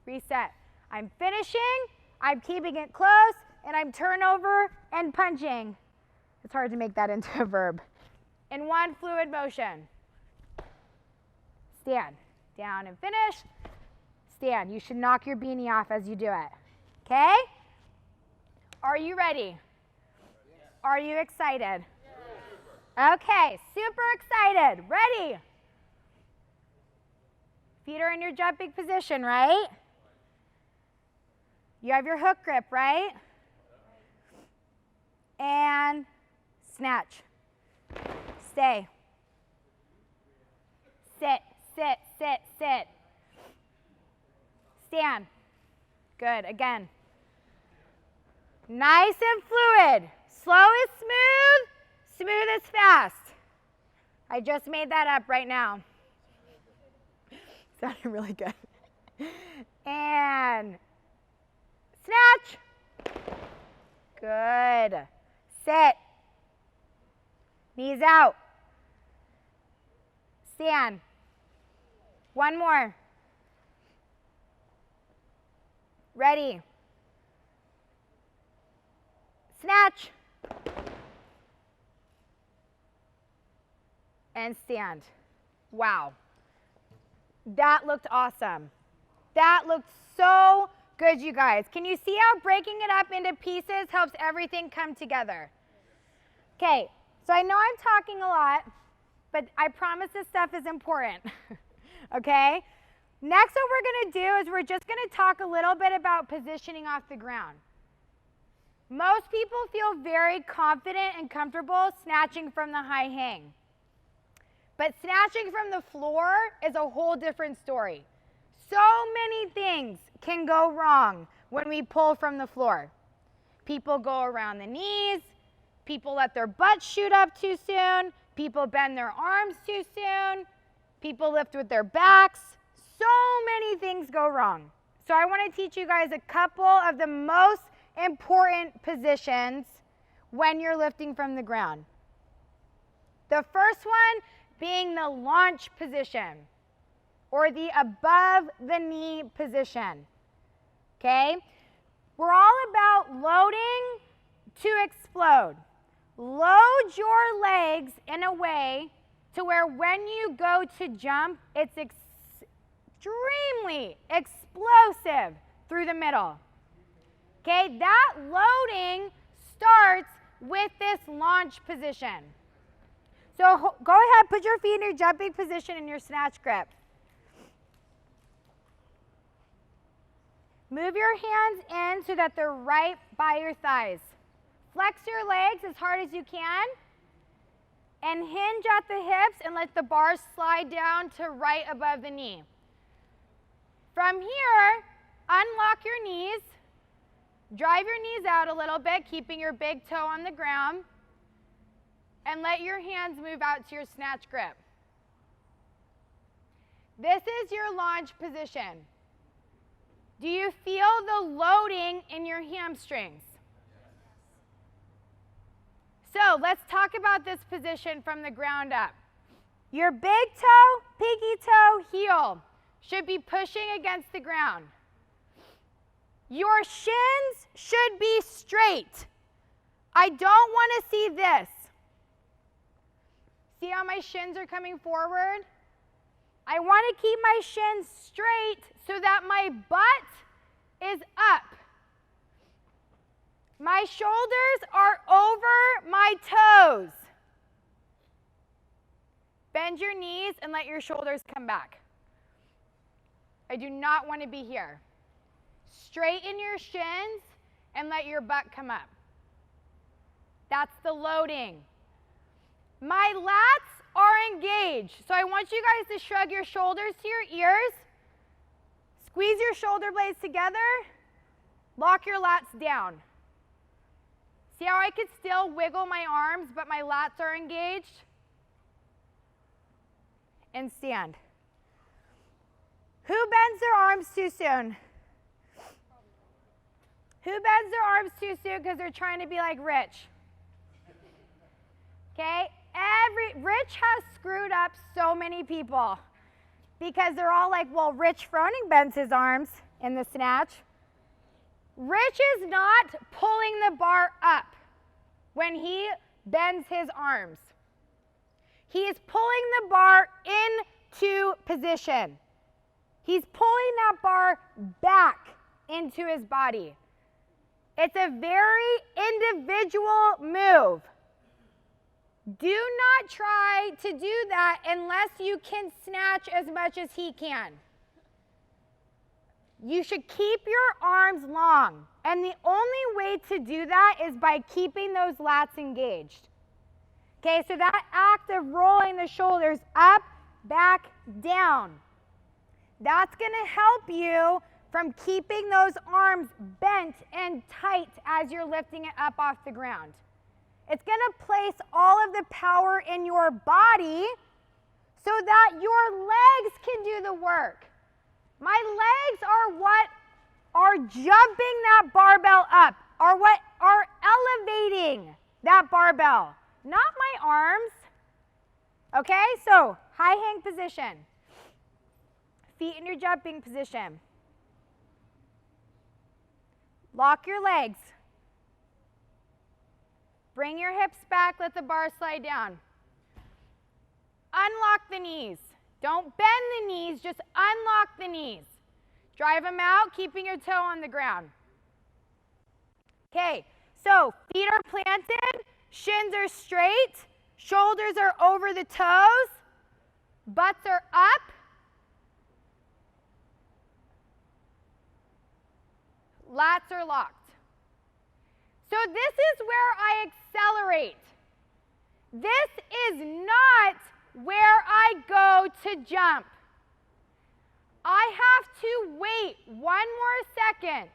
Reset. I'm finishing, I'm keeping it close, and I'm turnover and punching. It's hard to make that into a verb. In one fluid motion. Stand. Down and finish. Stand. You should knock your beanie off as you do it. Okay? Are you ready? Yes. Are you excited? Okay, super excited. Ready? Feet are in your jumping position, right? You have your hook grip, right? And snatch. Stay. Sit, sit, sit, sit. Stand. Good, again. Nice and fluid. Slow is smooth, smooth is fast. I just made that up right now. Sounded really good. And snatch. Good. Sit. Knees out. Stand. One more. Ready. Snatch. And stand. Wow. That looked awesome. That looked so good, you guys. Can you see how breaking it up into pieces helps everything come together? Okay, so I know I'm talking a lot, but I promise this stuff is important. Okay? Next, what we're going to do is we're just going to talk a little bit about positioning off the ground. Most people feel very confident and comfortable snatching from the high hang. But snatching from the floor is a whole different story. So many things can go wrong when we pull from the floor. People go around the knees, people let their butts shoot up too soon, people bend their arms too soon, people lift with their backs. So many things go wrong. So I want to teach you guys a couple of the most important positions when you're lifting from the ground. The first one being the launch position, or the above the knee position. Okay? We're all about loading to explode. Load your legs in a way to where when you go to jump, it's extremely explosive through the middle. Okay? That loading starts with this launch position. So go ahead, put your feet in your jumping position in your snatch grip. Move your hands in so that they're right by your thighs. Flex your legs as hard as you can and hinge at the hips and let the bars slide down to right above the knee. From here, unlock your knees. Drive your knees out a little bit, keeping your big toe on the ground. And let your hands move out to your snatch grip. This is your launch position. Do you feel the loading in your hamstrings? So let's talk about this position from the ground up. Your big toe, pinky toe, heel should be pushing against the ground. Your shins should be straight. I don't want to see this. See how my shins are coming forward? I want to keep my shins straight so that my butt is up. My shoulders are over my toes. Bend your knees and let your shoulders come back. I do not want to be here. Straighten your shins and let your butt come up. That's the loading. My lats are engaged. So I want you guys to shrug your shoulders to your ears. Squeeze your shoulder blades together. Lock your lats down. See how I could still wiggle my arms, but my lats are engaged? And stand. Who bends their arms too soon? Who bends their arms too soon because they're trying to be like Rich? Okay? Rich has screwed up so many people because they're all like, well, Rich Froning bends his arms in the snatch. Rich is not pulling the bar up when he bends his arms. He is pulling the bar into position. He's pulling that bar back into his body. It's a very individual move. Do not try to do that unless you can snatch as much as he can. You should keep your arms long. And the only way to do that is by keeping those lats engaged. Okay, so that act of rolling the shoulders up, back, down, that's going to help you from keeping those arms bent and tight as you're lifting it up off the ground. It's going to place all of the power in your body so that your legs can do the work. My legs are what are jumping that barbell up, are what are elevating that barbell, not my arms. Okay, so high hang position. Feet in your jumping position. Lock your legs. Bring your hips back, let the bar slide down. Unlock the knees. Don't bend the knees, just unlock the knees. Drive them out, keeping your toe on the ground. Okay, so feet are planted, shins are straight, shoulders are over the toes, butts are up. Lats are locked. So this is where I accelerate. This is not where I go to jump. I have to wait one more second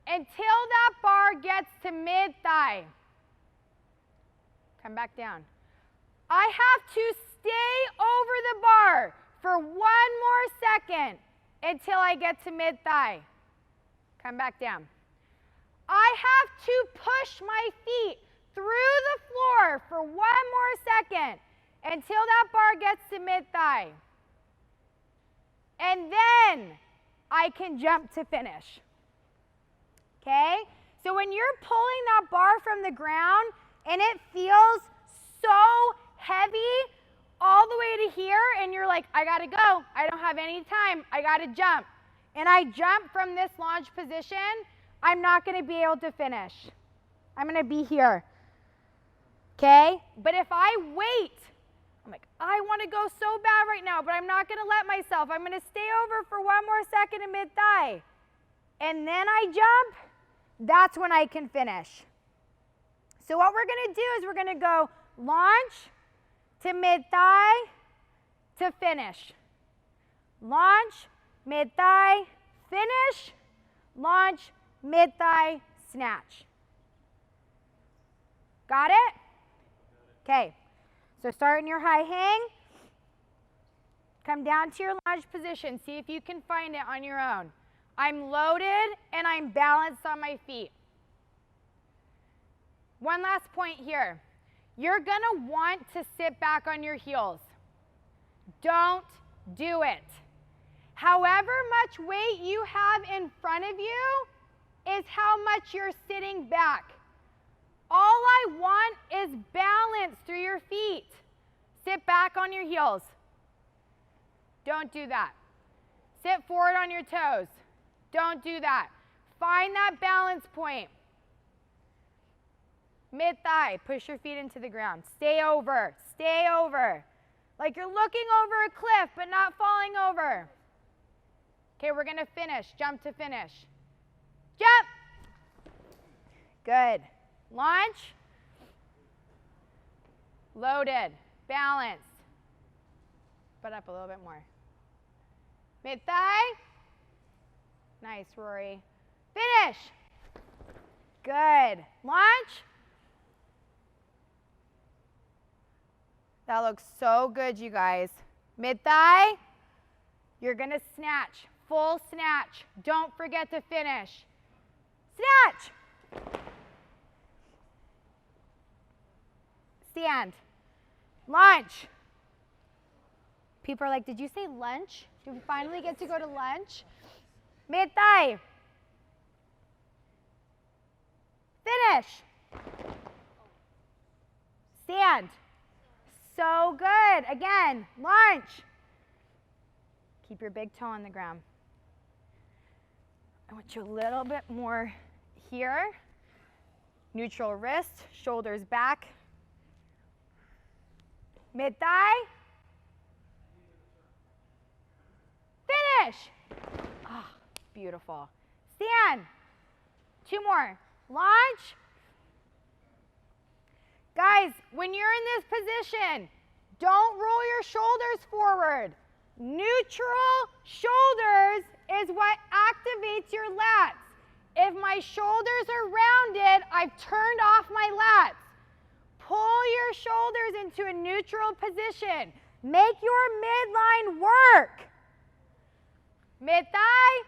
until that bar gets to mid-thigh. Come back down. I have to stay over the bar for one more second until I get to mid-thigh. Come back down. I have to push my feet through the floor for one more second until that bar gets to mid-thigh. And then I can jump to finish. Okay? So when you're pulling that bar from the ground and it feels so heavy all the way to here and you're like, I gotta go, I don't have any time, I gotta jump. And I jump from this launch position, I'm not gonna be able to finish. I'm gonna be here. Okay? But if I wait, I'm like, I wanna go so bad right now, but I'm not gonna let myself. I'm gonna stay over for one more second in mid-thigh. And then I jump, that's when I can finish. So what we're gonna do is we're gonna go launch to mid-thigh to finish. Launch, mid-thigh, finish, launch, mid-thigh, snatch. Got it? Okay, so start in your high hang. Come down to your lunge position. See if you can find it on your own. I'm loaded and I'm balanced on my feet. One last point here. You're gonna want to sit back on your heels. Don't do it. However much weight you have in front of you is how much you're sitting back. All I want is balance through your feet. Sit back on your heels. Don't do that. Sit forward on your toes. Don't do that. Find that balance point. Mid-thigh, push your feet into the ground. Stay over, stay over. Like you're looking over a cliff but not falling over. Okay, we're gonna finish, jump to finish. Jump! Good. Launch. Loaded, balanced. Butt up a little bit more. Mid-thigh. Nice, Rory. Finish. Good. Launch. That looks so good, you guys. Mid-thigh. You're gonna snatch. Full snatch. Don't forget to finish. Snatch. Stand. Lunge. People are like, did you say lunch? Did we finally get to go to lunch? Mid-thigh. Finish. Stand. So good. Again, lunge. Keep your big toe on the ground. I want you a little bit more here. Neutral wrist, shoulders back. Mid-thigh. Finish. Oh, beautiful. Stand. 2 more. Launch. Guys, when you're in this position, don't roll your shoulders forward. Neutral shoulders is what activates your lats. If my shoulders are rounded, I've turned off my lats. Pull your shoulders into a neutral position. Make your midline work. Mid-thigh.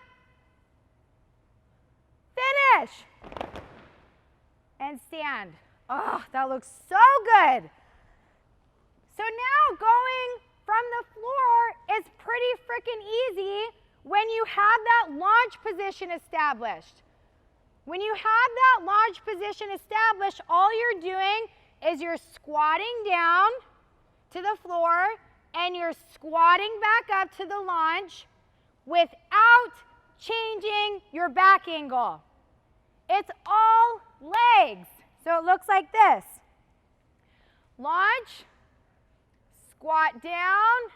Finish. And stand. Oh, that looks so good. So now going from the floor is pretty freaking easy when you have that launch position established. When you have that launch position established, all you're doing is you're squatting down to the floor and you're squatting back up to the launch without changing your back angle. It's all legs. So it looks like this. Launch, squat down,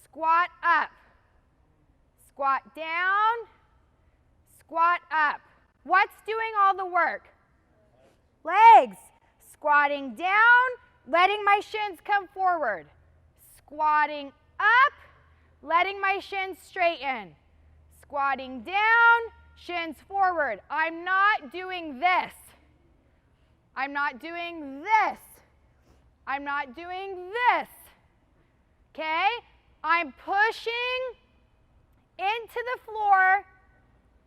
squat up, squat down, squat up. What's doing all the work? Legs. Squatting down, letting my shins come forward. Squatting up, letting my shins straighten. Squatting down, shins forward. I'm not doing this. I'm not doing this. I'm not doing this. Okay? I'm pushing into the floor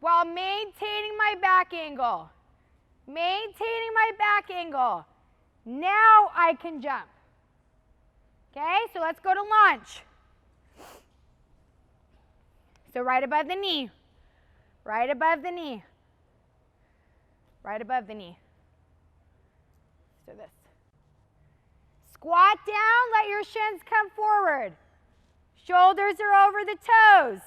while maintaining my back angle. Maintaining my back angle. Now I can jump. Okay, so let's go to launch. So right above the knee. Right above the knee. Right above the knee. So this. Squat down, let your shins come forward. Shoulders are over the toes.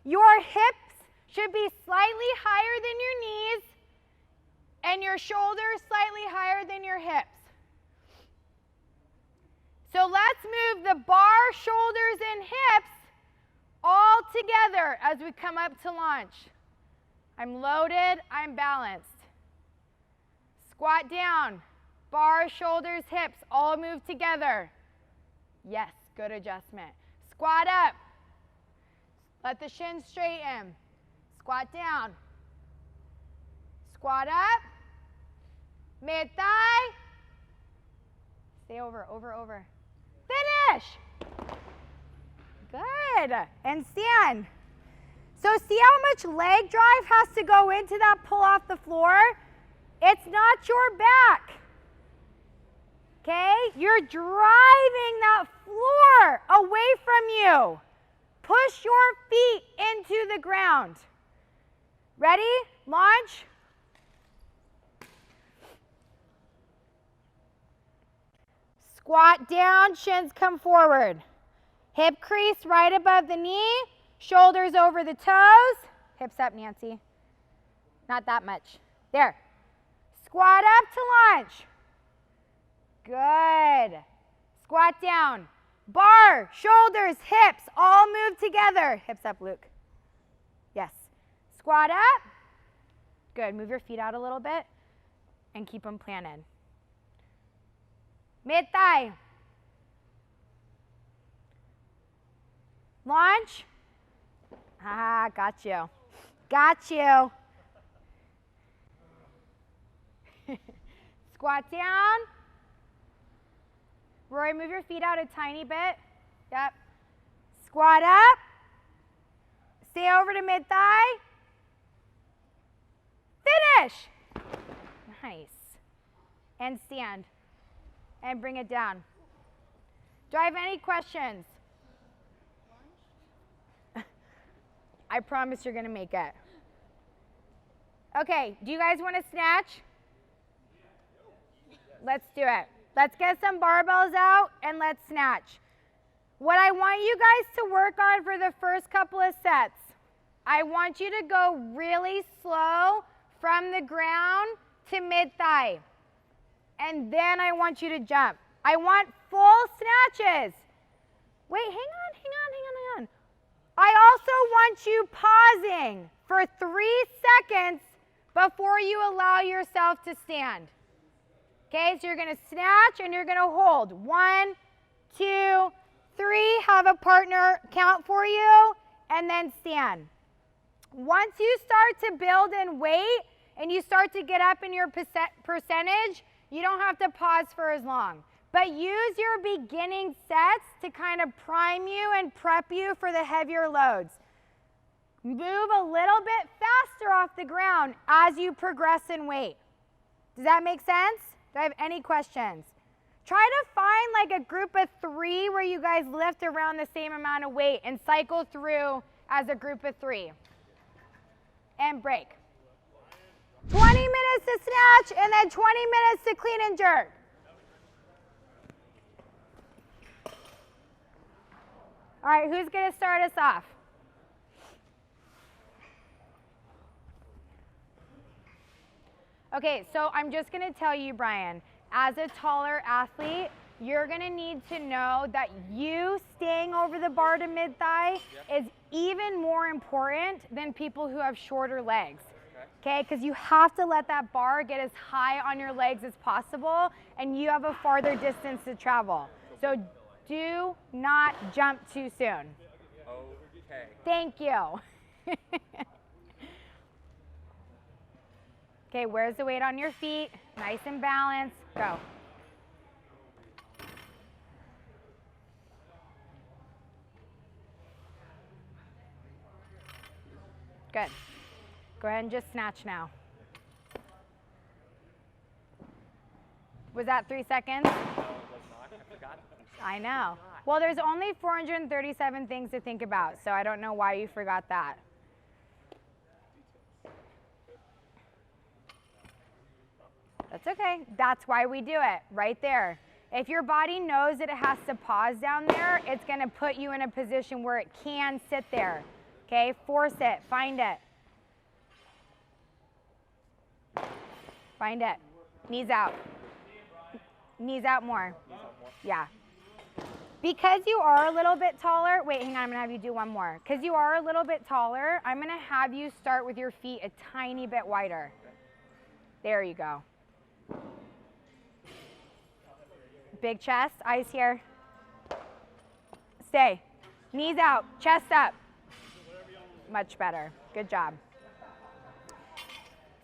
Your hips should be slightly higher than your knees and your shoulders slightly higher than your hips. So let's move the bar, shoulders, and hips all together as we come up to launch. I'm loaded, I'm balanced. Squat down, bar, shoulders, hips, all move together. Yes, good adjustment. Squat up. Let the shins straighten. Squat down. Squat up. Mid-thigh. Stay over. Finish. Good. And stand. So see how much leg drive has to go into that pull off the floor? It's not your back. Okay? You're driving that floor away from you. Push your feet into the ground. Ready? Launch. Squat down, shins come forward. Hip crease right above the knee, shoulders over the toes. Hips up, Nancy. Not that much. There. Squat up to launch. Good. Squat down. Bar, shoulders, hips, all move together. Hips up, Luke. Yes. Squat up. Good. Move your feet out a little bit and keep them planted. Mid-thigh. Launch. Ah, got you. Got you. Squat down. Rory, move your feet out a tiny bit. Yep. Squat up. Stay over to mid-thigh. Finish. Nice. And stand. And bring it down. Do I have any questions? I promise you're going to make it. Okay, do you guys want to snatch? Let's do it. Let's get some barbells out and let's snatch. What I want you guys to work on for the first couple of sets I want you to go really slow from the ground to mid-thigh. And then I want you to jump. I want full snatches. Wait, hang on. I also want you pausing for 3 seconds before you allow yourself to stand. Okay, so you're gonna snatch and you're gonna hold. 1, 2, 3, have a partner count for you, and then stand. Once you start to build in weight and you start to get up in your percentage, you don't have to pause for as long. But use your beginning sets to kind of prime you and prep you for the heavier loads. Move a little bit faster off the ground as you progress in weight. Does that make sense? Do I have any questions? Try to find like a group of 3 where you guys lift around the same amount of weight and cycle through as a group of 3. And break. 20 minutes to snatch and then 20 minutes to clean and jerk. All right, who's gonna start us off? Okay, so I'm just gonna tell you, Brian, as a taller athlete, you're gonna need to know that you staying over the bar to mid-thigh is even more important than people who have shorter legs. Okay, because you have to let that bar get as high on your legs as possible, and you have a farther distance to travel. So do not jump too soon. Okay. Thank you. Okay, where's the weight on your feet? Nice and balanced. Go. Good. Go ahead and just snatch now. Was that 3 seconds? No, it was not. I forgot. I know. Well, there's only 437 things to think about, so I don't know why you forgot that. That's okay. That's why we do it, right there. If your body knows that it has to pause down there, it's gonna put you in a position where it can sit there. Okay, force it, find it. Find it. Knees out. Knees out more. Yeah. Because you are a little bit taller, wait, hang on, I'm gonna have you do one more. Because you are a little bit taller, I'm gonna have you start with your feet a tiny bit wider. There you go. Big chest, eyes here. Stay. Knees out, chest up. Much better, good job.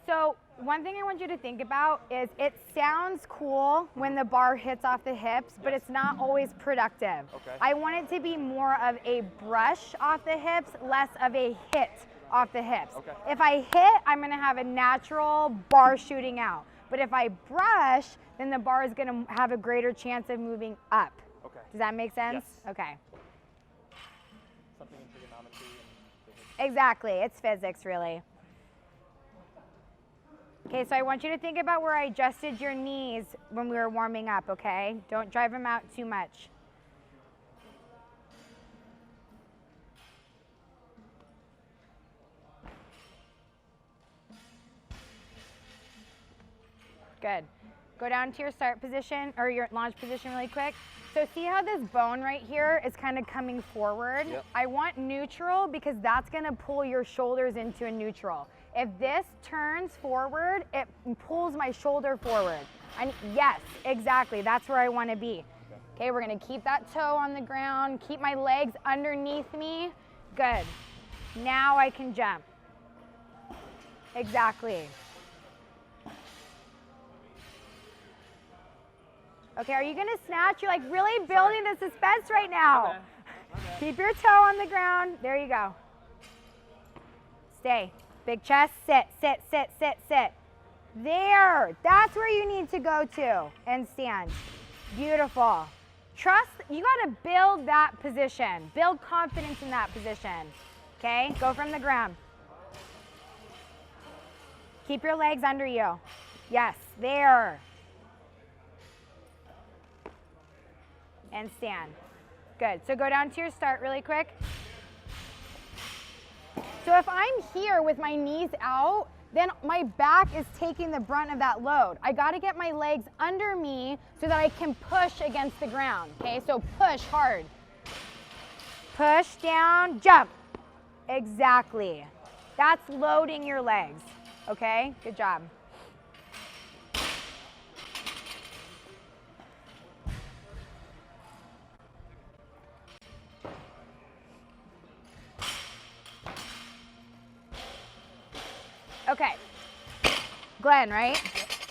So one thing I want you to think about is it sounds cool when the bar hits off the hips, but it's not always productive. Okay. I want it to be more of a brush off the hips, less of a hit off the hips. Okay. If I hit, I'm gonna have a natural bar shooting out. But if I brush, then the bar is gonna have a greater chance of moving up. Okay. Does that make sense? Yes. Okay. Something in trigonometry and physics. Exactly, it's physics really. Okay, so I want you to think about where I adjusted your knees when we were warming up, okay? Don't drive them out too much. Good. Go down to your start position or your launch position really quick. So see how this bone right here is kind of coming forward? Yep. I want neutral because that's gonna pull your shoulders into a neutral. If this turns forward, it pulls my shoulder forward. And yes, exactly, that's where I wanna be. Okay, we're gonna keep that toe on the ground, keep my legs underneath me. Good. Now I can jump. Exactly. Okay, are you gonna snatch? You're like really building the suspense right now. Okay. Keep your toe on the ground. There you go. Stay. Big chest, sit, sit, sit, sit, sit. There, that's where you need to go to and stand. Beautiful. Trust, you gotta build that position. Build confidence in that position. Okay, go from the ground. Keep your legs under you. Yes, there. And stand. Good, so go down to your start really quick. So if I'm here with my knees out, then my back is taking the brunt of that load. I gotta get my legs under me so that I can push against the ground, okay? So push hard. Push down, jump. Exactly. That's loading your legs, okay? Good job. Okay, Glenn, right?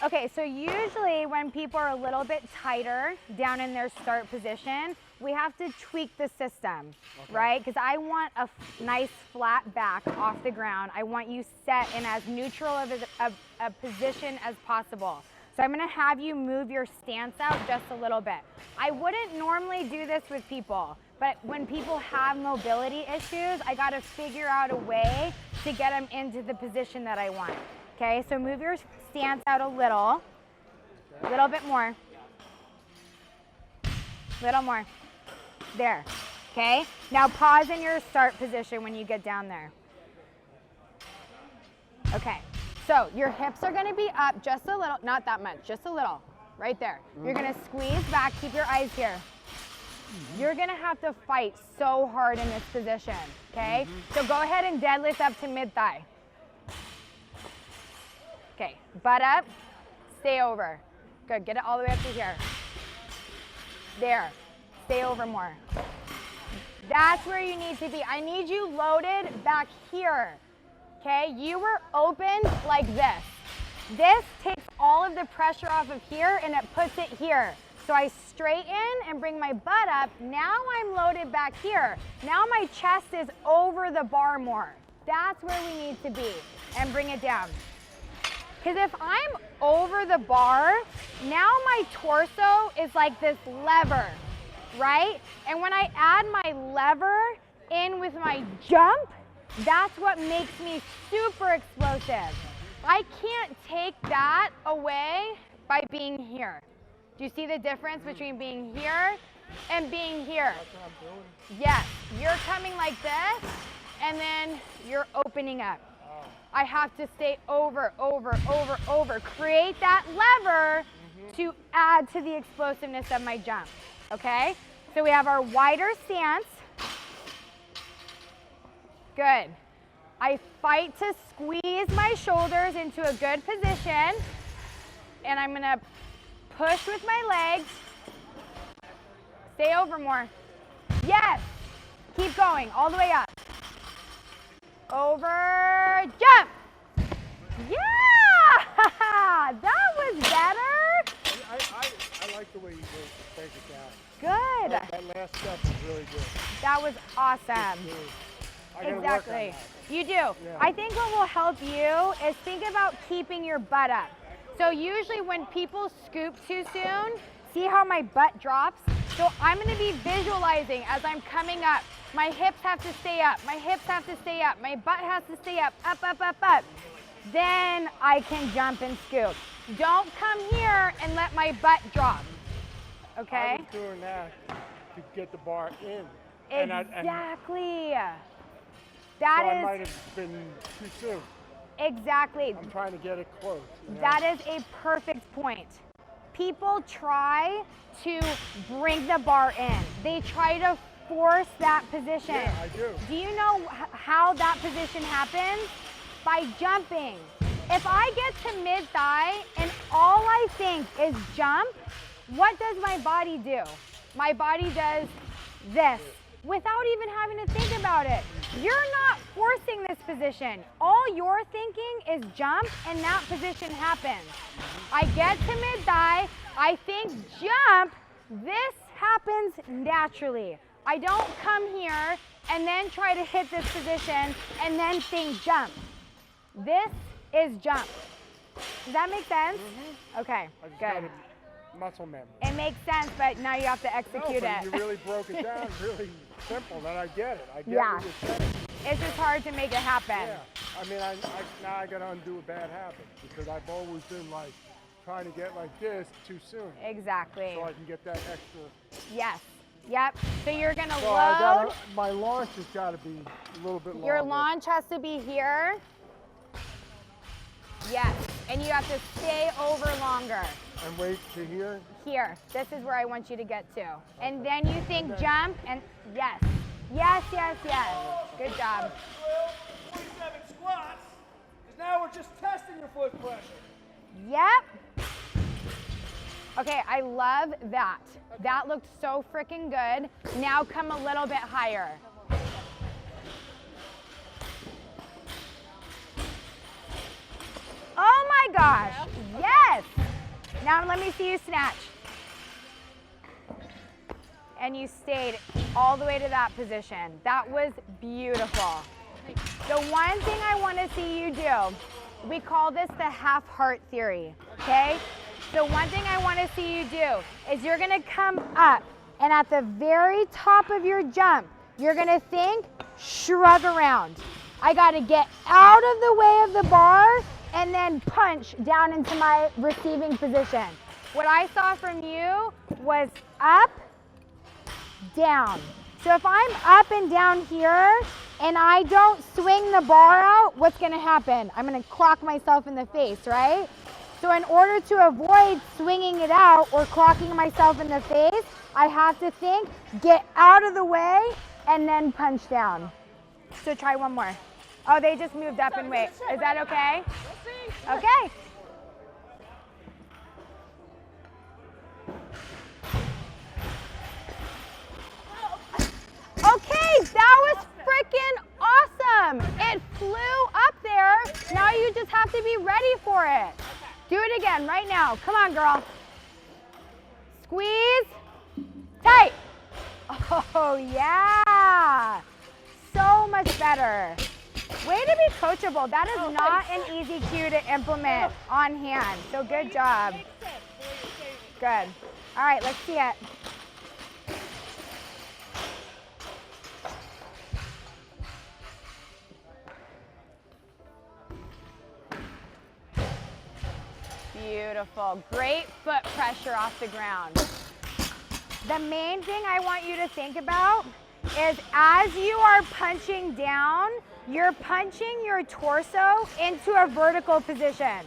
Okay, so usually when people are a little bit tighter down in their start position, we have to tweak the system, right? Because I want a nice flat back off the ground. I want you set in as neutral of a position as possible. So I'm gonna have you move your stance out just a little bit. I wouldn't normally do this with people, but when people have mobility issues, I gotta figure out a way to get them into the position that I want. Okay, so move your stance out a little bit more. Little more. There, okay? Now pause in your start position when you get down there. Okay, so your hips are gonna be up just a little, not that much, just a little, right there. You're gonna squeeze back, keep your eyes here. You're gonna have to fight so hard in this position, okay? So go ahead and deadlift up to mid-thigh. Okay, butt up, stay over. Good, get it all the way up to here. There, stay over more. That's where you need to be. I need you loaded back here, okay? You were open like this. This takes all of the pressure off of here and it puts it here. So I straighten and bring my butt up. Now I'm loaded back here. Now my chest is over the bar more. That's where we need to be. And bring it down. Because if I'm over the bar, now my torso is like this lever, right? And when I add my lever in with my jump, that's what makes me super explosive. I can't take that away by being here. Do you see the difference between being here and being here? That's what I'm doing. Yes, you're coming like this, and then you're opening up. I have to stay over. Create that lever to add to the explosiveness of my jump, okay? So we have our wider stance. Good. I fight to squeeze my shoulders into a good position, and I'm gonna push with my legs. Stay over more. Yes. Keep going, all the way up. Over, jump. Yeah, that was better. I like the way you break it down. Good. That last step was really good. That was awesome. I gotta work on Exactly. that. You do. Yeah. I think what will help you is think about keeping your butt up. So usually when people scoop too soon, see how my butt drops? So I'm gonna be visualizing as I'm coming up. My hips have to stay up, my hips have to stay up, my butt has to stay up, up. Then I can jump and scoop. Don't come here and let my butt drop, okay? I was doing that to get the bar in. Exactly. So I That might is have been too soon. exactly. I'm trying to get it close. You know? That is a perfect point. People try to bring the bar in. They try to force that position. Yeah, I do. Do you know how that position happens? By jumping. If I get to mid-thigh and all I think is jump, what does my body do? My body does this without even having to think about it. You're not forcing this position. All you're thinking is jump and that position happens. I get to mid-thigh, I think jump, this happens naturally. I don't come here and then try to hit this position and then think jump. This is jump. Does that make sense? Okay, I just good. got a muscle memory. It makes sense, but now you have to No, execute but you it. really broke it down really simple, and I get it. I get Yeah. what you're saying. It's just hard to make it happen. Yeah. I mean, now I got to undo a bad habit because I've always been like trying to get like this too soon. Exactly. So I can get that extra. Yes. Yep. So you're gonna So load. my launch has got to be a little bit longer. Your launch has to be here. Yes. And you have to stay over longer. And wait to here? Here. This is where I want you to get to. And then you think jump and yes. Yes, yes, yes. Good job. 47 squats, because now we're just testing your foot pressure. Yep. Okay, I love that. That looked so freaking good. Now come a little bit higher. Oh my gosh, yes. Now let me see you snatch. And you stayed all the way to that position. That was beautiful. The one thing I want to see you do, we call this the half heart theory, okay? So one thing I want to see you do is you're going to come up, and at the very top of your jump, you're going to think shrug around. I got to get out of the way of the bar and then punch down into my receiving position. What I saw from you was up, down. So if I'm up and down here and I don't swing the bar out, what's gonna happen? I'm gonna clock myself in the face, right? So in order to avoid swinging it out or clocking myself in the face, I have to think, get out of the way and then punch down. So try one more. Oh, they just moved up in weight. Is that okay? Okay. Okay, that was freaking awesome. It flew up there. Now you just have to be ready for it. Do it again right now. Come on, girl. Squeeze. Tight. Oh, yeah. So much better. Way to be coachable. That is not an easy cue to implement on hand. So good job. Good. All right, let's see it. Beautiful. Great foot pressure off the ground. The main thing I want you to think about is as you are punching down, you're punching your torso into a vertical position.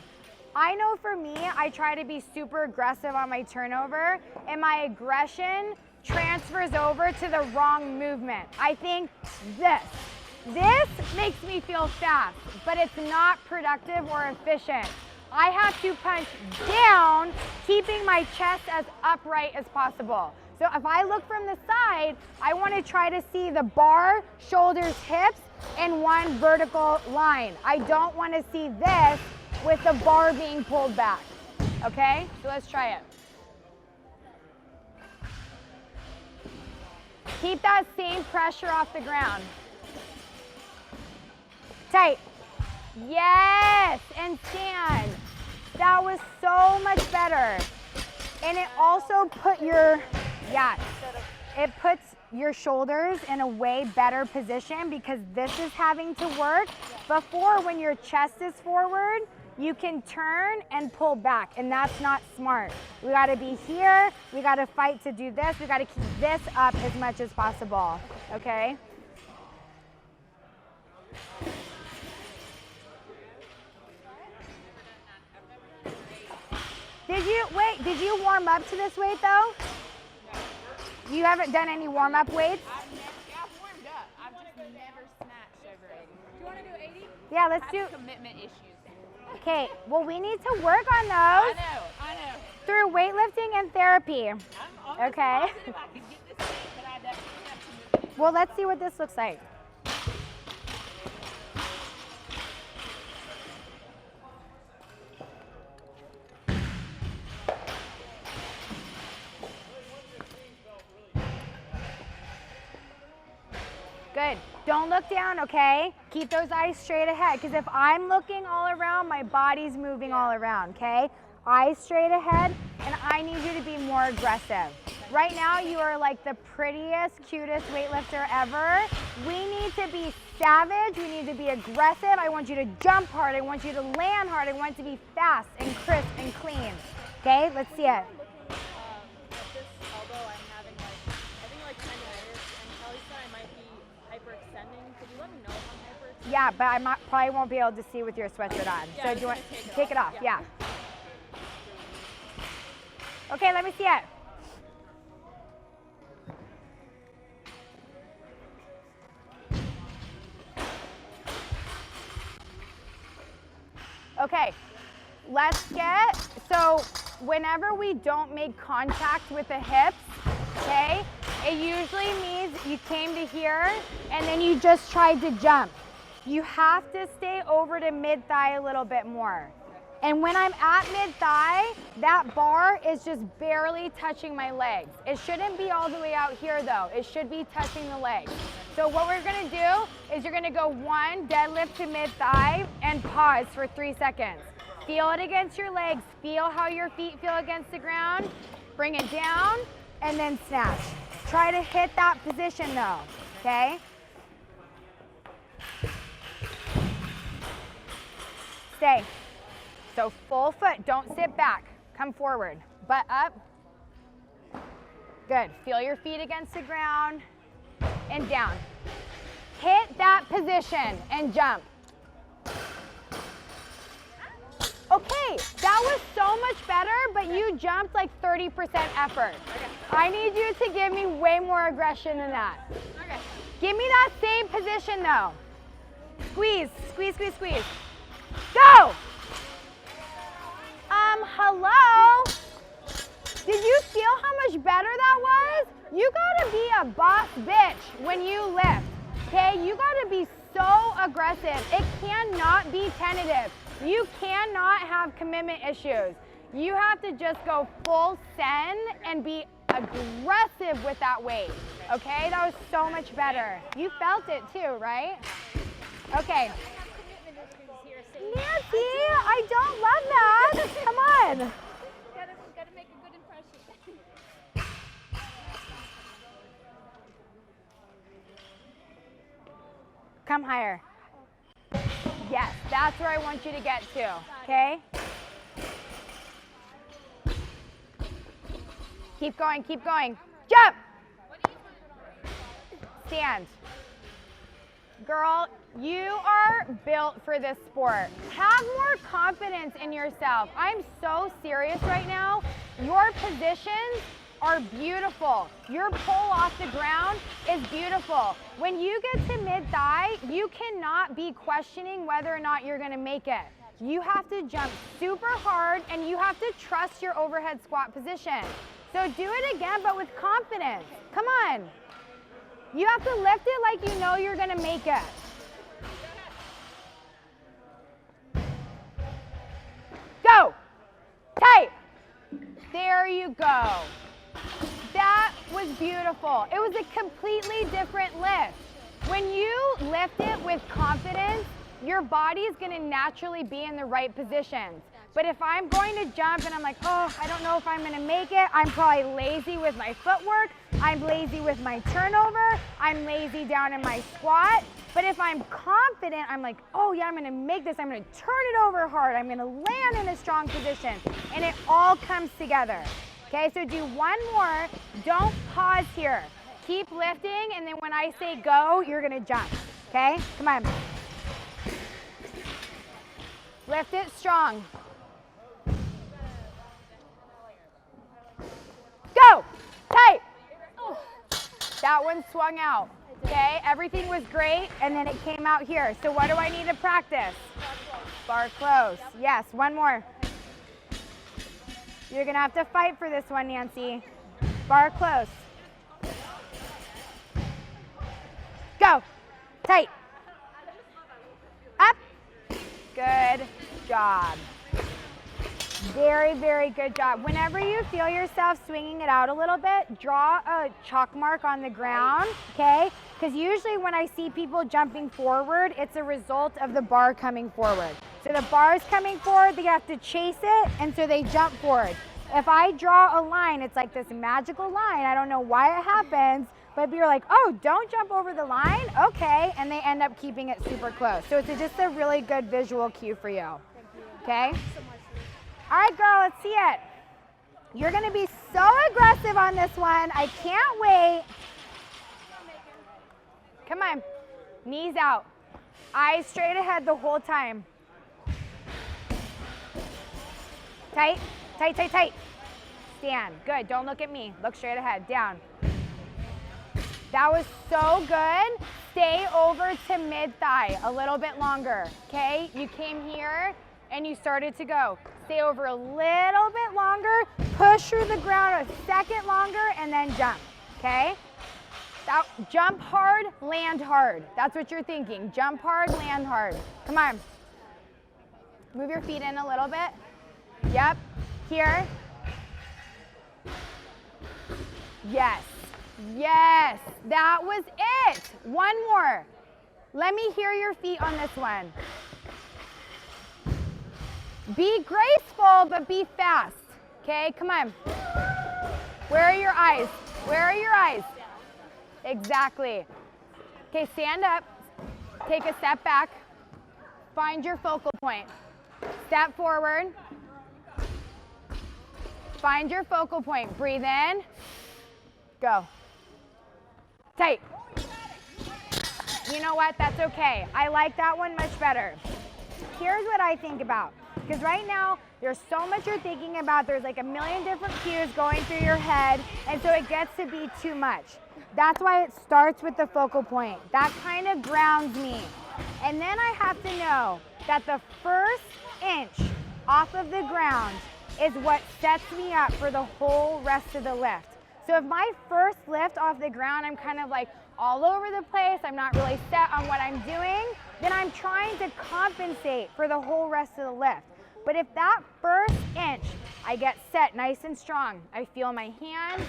I know for me, I try to be super aggressive on my turnover, and my aggression transfers over to the wrong movement. I think this makes me feel fast, but it's not productive or efficient. I have to punch down, keeping my chest as upright as possible. So if I look from the side, I want to try to see the bar, shoulders, hips in one vertical line. I don't want to see this with the bar being pulled back. Okay, so let's try it. Keep that same pressure off the ground. Tight. Yes, and stand. That was so much better. And it also put your, it puts your shoulders in a way better position because this is having to work. Before, when your chest is forward, you can turn and pull back, and that's not smart. We gotta be here, we gotta fight to do this, we gotta keep this up as much as possible, okay? Did you warm up to this weight though? No. You haven't done any warm up weights? I've warmed up. I've just never snatched over 80. Do you want to do 80? Yeah, let's do. Commitment issues. Okay, well we need to work on those. I know. Through weightlifting and therapy. I'm okay. positive I can get this thing, but I definitely have to move it. Well, let's see what this looks like. Good. Don't look down, okay? Keep those eyes straight ahead, because if I'm looking all around, my body's moving all around, okay? Eyes straight ahead, and I need you to be more aggressive. Right now, you are like the prettiest, cutest weightlifter ever. We need to be savage. We need to be aggressive. I want you to jump hard. I want you to land hard. I want it to be fast and crisp and clean. Okay, let's see it. This elbow, I'm having I think Yeah, but I probably won't be able to see with your sweatshirt on. Yeah, So I do you was want gonna take it off? Yeah. Okay, let me see it. Okay, let's get, so whenever we don't make contact with the hips, okay, it usually means you came to here and then you just tried to jump. You have to stay over to mid-thigh a little bit more. And when I'm at mid-thigh, that bar is just barely touching my legs. It shouldn't be all the way out here though. It should be touching the legs. So what we're gonna do is you're gonna go 1, deadlift to mid-thigh, and pause for 3 seconds. Feel it against your legs. Feel how your feet feel against the ground. Bring it down, and then snatch. Try to hit that position though, okay? Stay. So full foot, don't sit back. Come forward, butt up. Good, feel your feet against the ground and down. Hit that position and jump. Okay, that was so much better, but you jumped like 30% effort. I need you to give me way more aggression than that. Okay. Give me that same position though. Squeeze, squeeze, squeeze, squeeze. Go! Hello? Did you feel how much better that was? You gotta be a boss bitch when you lift, okay? You gotta be so aggressive. It cannot be tentative. You cannot have commitment issues. You have to just go full send and be aggressive with that weight, okay? That was so much better. You felt it too, right? Okay. Nancy, I don't love that. Come on. Gotta make a good impression. Come higher. Yes, that's where I want you to get to, okay? Keep going, keep going. Jump! Stand. Girl, you are built for this sport. Have more confidence in yourself. I'm so serious right now. Your positions are beautiful. Your pull off the ground is beautiful. When you get to mid-thigh, you cannot be questioning whether or not you're gonna make it. You have to jump super hard and you have to trust your overhead squat position. So do it again, but with confidence. Come on. You have to lift it like you know you're gonna make it. Go. Tight. There you go. That was beautiful. It was a completely different lift. When you lift it with confidence, your body is gonna naturally be in the right positions. But if I'm going to jump and I'm like, oh, I don't know if I'm gonna make it, I'm probably lazy with my footwork, I'm lazy with my turnover, I'm lazy down in my squat. But if I'm confident, I'm like, oh yeah, I'm gonna make this, I'm gonna turn it over hard, I'm gonna land in a strong position, and it all comes together. Okay, so do one more, don't pause here. Keep lifting, and then when I say go, you're gonna jump, okay? Come on. Lift it strong. Go, tight. That one swung out, okay? Everything was great, and then it came out here. So what do I need to practice? Bar close. Yes, one more. You're gonna have to fight for this one, Nancy. Bar close. Go, tight. Up. Good job. Very, very good job. Whenever you feel yourself swinging it out a little bit, draw a chalk mark on the ground, okay? Because usually when I see people jumping forward, it's a result of the bar coming forward. So the bar's coming forward, they have to chase it, and so they jump forward. If I draw a line, it's like this magical line. I don't know why it happens, but you're like, oh, don't jump over the line? Okay, and they end up keeping it super close. So it's just a really good visual cue for you, okay? All right, girl, let's see it. You're gonna be so aggressive on this one. I can't wait. Come on, knees out. Eyes straight ahead the whole time. Tight, tight, tight, tight. Stand, good, don't look at me. Look straight ahead, down. That was so good. Stay over to mid-thigh a little bit longer, okay? You came here and you started to go. Stay over a little bit longer, push through the ground a second longer, and then jump, okay? Jump hard, land hard. That's what you're thinking. Jump hard, land hard. Come on. Move your feet in a little bit. Yep, here. Yes, yes, that was it. One more. Let me hear your feet on this one. Be graceful, but be fast, okay? Come on. Where are your eyes? Where are your eyes? Exactly. Okay, stand up. Take a step back. Find your focal point. Step forward. Find your focal point. Breathe in. Go. Tight. You know what? That's okay. I like that one much better. Here's what I think about. Because right now, there's so much you're thinking about. There's like a million different cues going through your head. And so it gets to be too much. That's why it starts with the focal point. That kind of grounds me. And then I have to know that the first inch off of the ground is what sets me up for the whole rest of the lift. So if my first lift off the ground, I'm kind of like all over the place, I'm not really set on what I'm doing, then I'm trying to compensate for the whole rest of the lift. But if that first inch, I get set nice and strong, I feel my hands,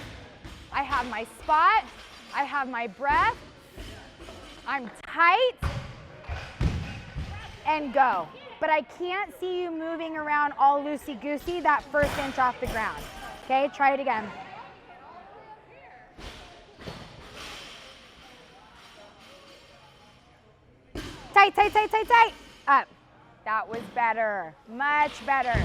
I have my spot, I have my breath, I'm tight, and go. But I can't see you moving around all loosey-goosey that first inch off the ground. Okay, try it again. Tight, tight, tight, tight, tight. Up. That was better, much better.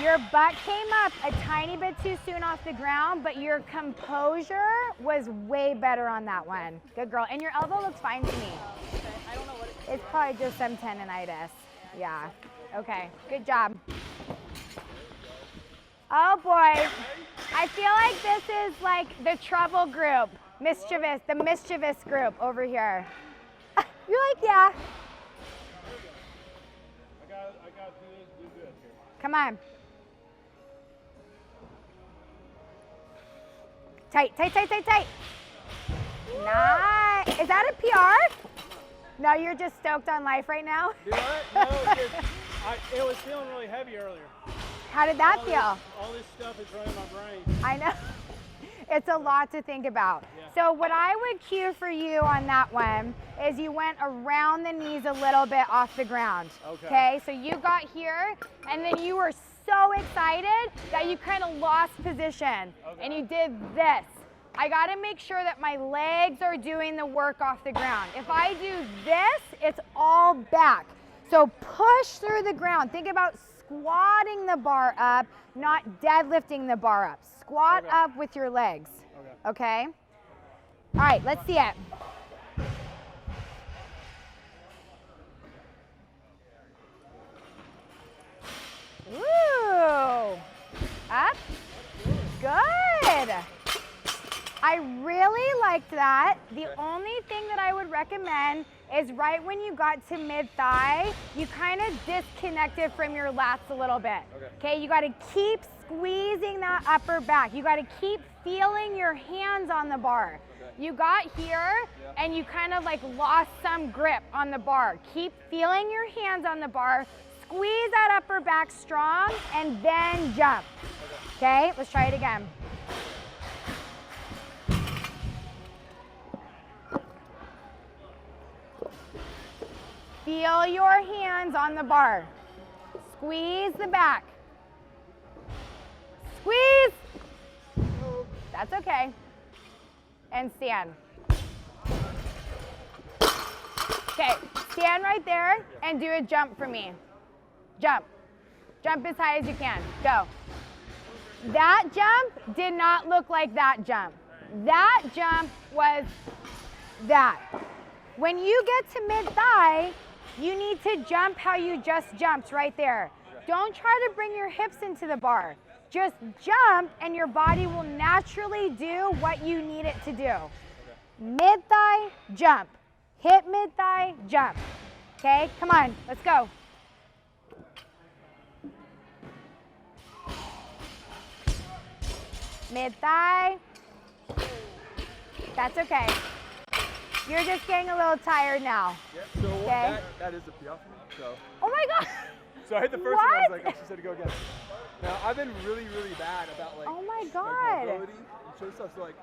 Your butt came up a tiny bit too soon off the ground, but your composure was way better on that one. Good girl. And your elbow looks fine to me. I don't know what it is. It's probably just some tendonitis. Yeah. Okay. Good job. Oh boy. I feel like this is like the trouble group. The mischievous group over here. You're like, yeah. I got to do good here. Come on. Tight, tight, tight, tight, tight. Nice. Is that a PR? No, you're just stoked on life right now? Do I? No, it was feeling really heavy earlier. How did that feel? All this stuff is running my brain. I know. It's a lot to think about. Yeah. So what I would cue for you on that one is you went around the knees a little bit off the ground. Okay, so you got here and then you were so excited that you kind of lost position and you did this. I got to make sure that my legs are doing the work off the ground. If I do this, it's all back. So push through the ground. Think about squatting the bar up, not deadlifting the bar up. Squat up with your legs. Okay? All right, let's see it. Woo! Up. Good. I really liked that. The only thing that I would recommend is right when you got to mid-thigh, you kind of disconnected from your lats a little bit. Okay, you got to keep squeezing that upper back. You got to keep feeling your hands on the bar. You got here and you kind of like lost some grip on the bar. Keep feeling your hands on the bar. Squeeze that upper back strong and then jump. Okay, let's try it again. Feel your hands on the bar. Squeeze the back. Squeeze. That's okay. And stand. Okay, stand right there and do a jump for me. Jump. Jump as high as you can. Go. That jump did not look like that jump. That jump was that. When you get to mid-thigh, you need to jump how you just jumped right there. Don't try to bring your hips into the bar. Just jump and your body will naturally do what you need it to do. Mid-thigh, jump. Hit mid-thigh, jump. Okay, come on, let's go. Mid-thigh. That's okay. You're just getting a little tired now. Yep, so Okay. that is a PR for me, so. Oh my God. So I hit the first one, I was What? like, oh, she said to go again. Now, I've been really, really bad about like, Oh my like God. mobility and show stuff. So like,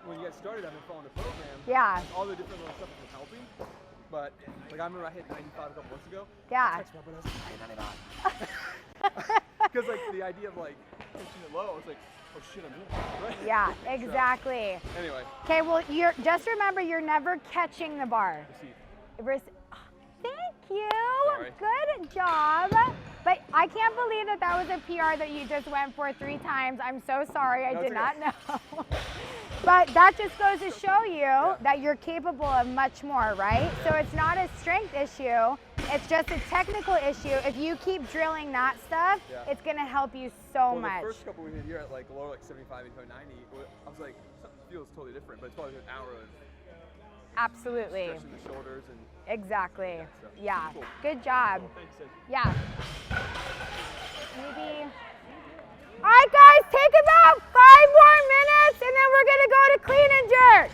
when you guys started, I've been following the program. Yeah. All the different little stuff has been helping. But like, I remember I hit 95 a couple months ago. Yeah. I texted my buddy, I was like, hey, 99. Because like the idea of like pinching it low, I was like, oh shit, I'm here. Right? Yeah, exactly. So, anyway. Okay, well, just remember, you're never catching the bar. Thank you. Sorry. Good job. But I can't believe that that was a PR that you just went for 3 times. I'm so sorry. I did not know. But that just goes to show you that you're capable of much more, right? So it's not a strength issue. It's just a technical issue. If you keep drilling that stuff, it's going to help you so much. The first couple we did here at like lower like 75 into 90, I was like, something feels totally different, but it's probably an hour of Absolutely. stretching the shoulders and Exactly. so, Yeah. cool. Good job. Cool, thanks, Sid. Yeah. Maybe. All right, guys, take about 5 more minutes, and then we're gonna go to clean and jerk.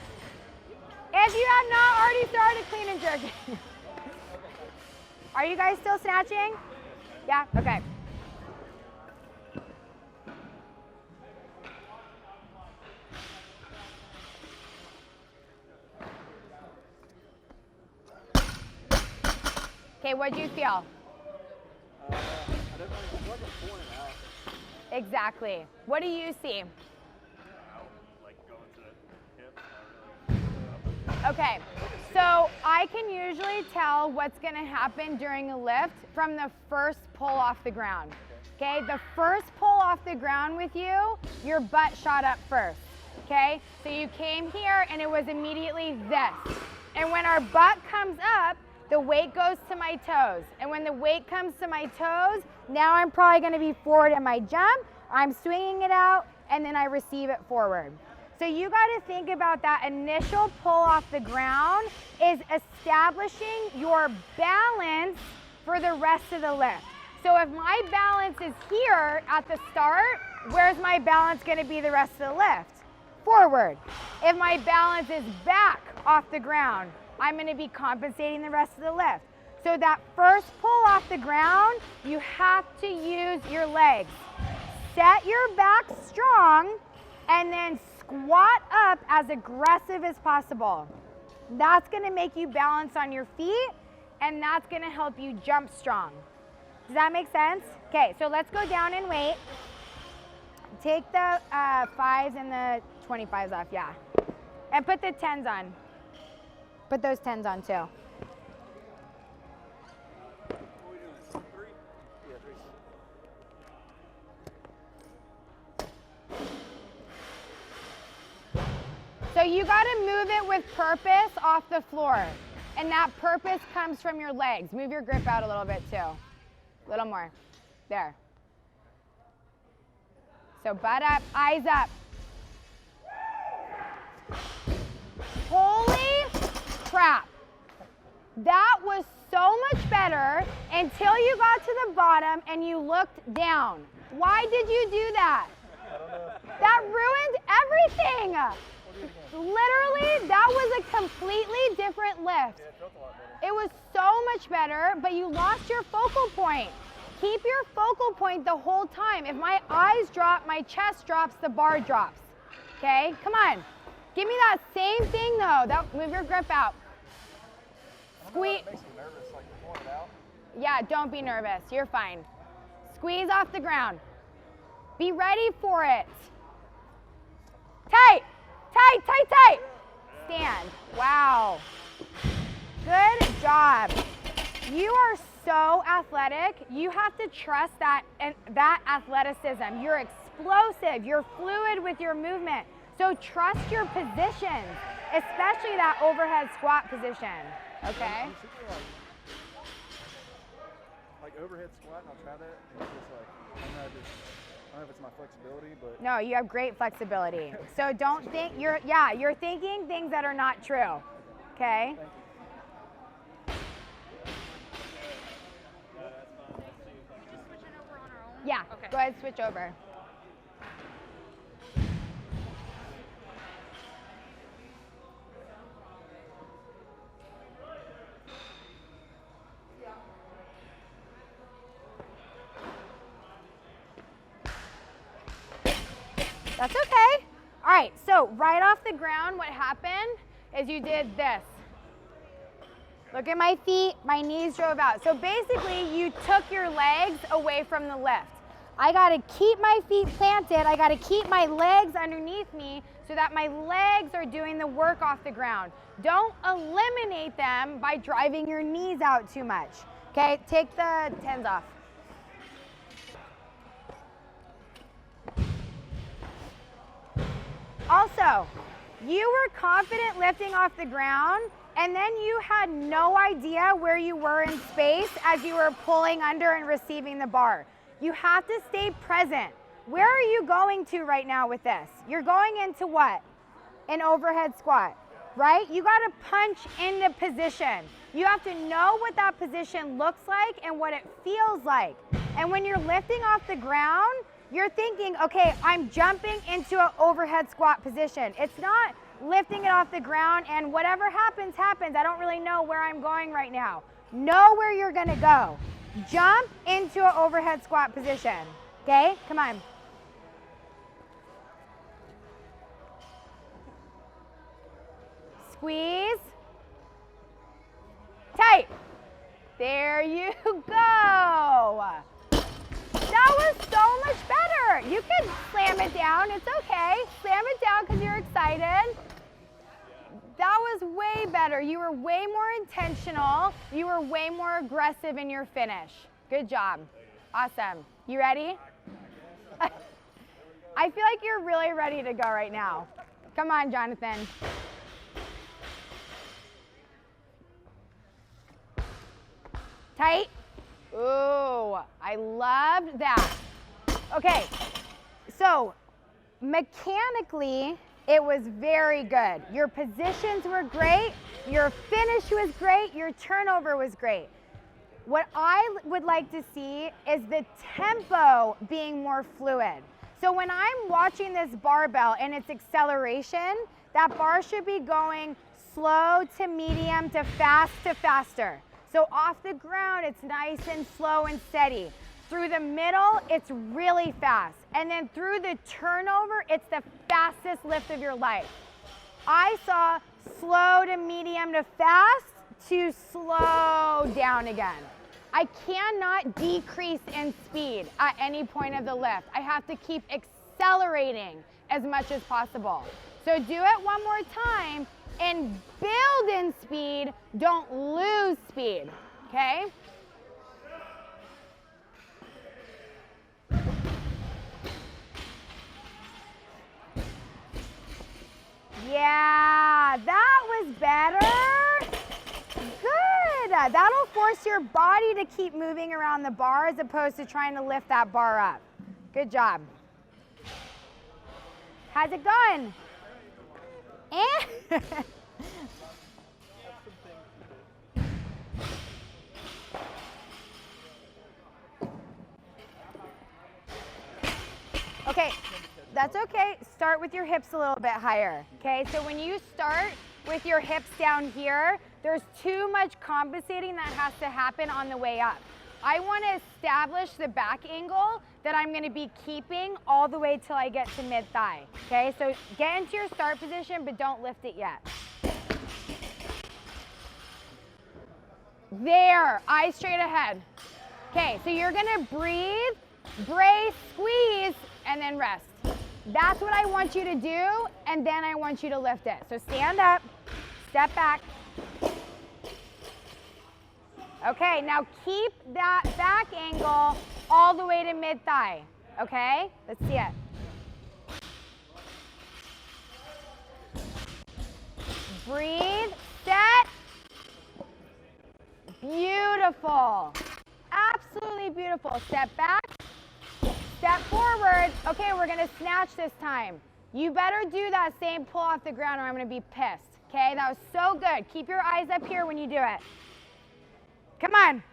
If you have not already started clean and jerking. Are you guys still snatching? Yeah. Okay. Okay, what'd you feel? Exactly. What do you see? Okay, so I can usually tell what's gonna happen during a lift from the first pull off the ground. Okay, the first pull off the ground with you, your butt shot up first. Okay, so you came here and it was immediately this. And when our butt comes up, the weight goes to my toes. And when the weight comes to my toes, now I'm probably gonna be forward in my jump, I'm swinging it out, and then I receive it forward. So you gotta think about that initial pull off the ground is establishing your balance for the rest of the lift. So if my balance is here at the start, where's my balance gonna be the rest of the lift? Forward. If my balance is back off the ground, I'm gonna be compensating the rest of the lift. So that first pull off the ground, you have to use your legs. Set your back strong and then squat up as aggressive as possible. That's gonna make you balance on your feet and that's gonna help you jump strong. Does that make sense? Okay, so let's go down in weight. Take the 5s and the 25s off, yeah. And put the 10s on. Put those 10s on too. So you gotta move it with purpose off the floor. And that purpose comes from your legs. Move your grip out a little bit too. A little more. There. So butt up, eyes up. Holy crap. That was so much better until you got to the bottom and you looked down. Why did you do that? That ruined everything. Literally, that was a completely different lift. It was so much better, but you lost your focal point. Keep your focal point the whole time. If my eyes drop, my chest drops, the bar drops. Okay, come on. Give me that same thing though. Move your grip out. Squeeze. Makes me nervous, like pulling it out. Yeah, don't be nervous. You're fine. Squeeze off the ground. Be ready for it. Tight, tight, tight, tight. Stand. Wow. Good job. You are so athletic. You have to trust that athleticism. You're explosive. You're fluid with your movement. So trust your positions. especially that overhead squat position, okay? I'm super like overhead squat, and I'll try that, and it's just like, I don't know if it's my flexibility, but. No, you have great flexibility. So don't think, you're thinking things that are not true, okay? Thank you. Switching over on our own? Yeah, Okay. go ahead, switch over. That's okay. All right, so right off the ground, what happened is you did this. Look at my feet, my knees drove out. So basically, you took your legs away from the lift. I gotta keep my feet planted, I gotta keep my legs underneath me so that my legs are doing the work off the ground. Don't eliminate them by driving your knees out too much. Okay, take the tens off. Also, you were confident lifting off the ground, and then you had no idea where you were in space as you were pulling under and receiving the bar. You have to stay present. Where are you going to right now with this? You're going into what? An overhead squat, right? You gotta punch into position. You have to know what that position looks like and what it feels like. And when you're lifting off the ground, you're thinking, okay, I'm jumping into an overhead squat position. It's not lifting it off the ground and whatever happens, happens. I don't really know where I'm going right now. Know where you're gonna go. Jump into an overhead squat position, okay? Come on. Squeeze. Tight. There you go. That was so much better. You can slam it down, it's okay. Slam it down because you're excited. That was way better. You were way more intentional. You were way more aggressive in your finish. Good job. Awesome. You ready? I feel like you're really ready to go right now. Come on, Jonathan. Tight. Ooh, I loved that. Okay, so mechanically, it was very good. Your positions were great, your finish was great, your turnover was great. What I would like to see is the tempo being more fluid. So when I'm watching this barbell and its acceleration, that bar should be going slow to medium to faster. So off the ground, it's nice and slow and steady. Through the middle, it's really fast. And then through the turnover, it's the fastest lift of your life. I saw slow to medium to fast to slow down again. I cannot decrease in speed at any point of the lift. I have to keep accelerating as much as possible. So do it one more time and build in speed, don't lose speed, okay? Yeah, that was better. Good. That'll force your body to keep moving around the bar as opposed to trying to lift that bar up. Good job. How's it going? Okay, that's okay. Start with your hips a little bit higher, okay? So when you start with your hips down here, there's too much compensating that has to happen on the way up. I want to establish the back angle that I'm going to be keeping all the way till I get to mid-thigh, okay? So get into your start position, but don't lift it yet. There, eyes straight ahead. Okay, so you're going to breathe, brace, squeeze, and then rest. That's what I want you to do, and then I want you to lift it. So stand up, step back. Okay, now keep that back angle all the way to mid-thigh, okay? Let's see it. Breathe, set. Beautiful. Absolutely beautiful. Step back, step forward. Okay, we're gonna snatch this time. You better do that same pull off the ground or I'm gonna be pissed. Okay, that was so good. Keep your eyes up here when you do it. Come on.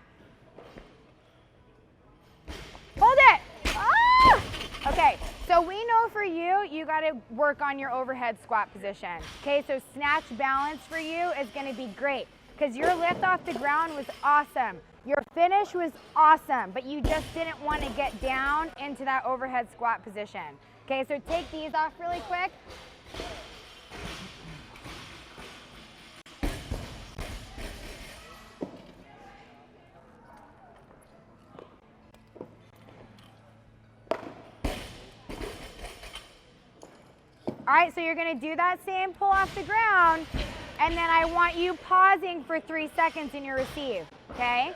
Hold it. Ah! Okay, so we know for you, you gotta work on your overhead squat position. Okay, so snatch balance for you is gonna be great because your lift off the ground was awesome. Your finish was awesome, but you just didn't want to get down into that overhead squat position. Okay, so take these off really quick. All right, so you're gonna do that same pull off the ground, and then I want you pausing for 3 seconds in your receive, okay?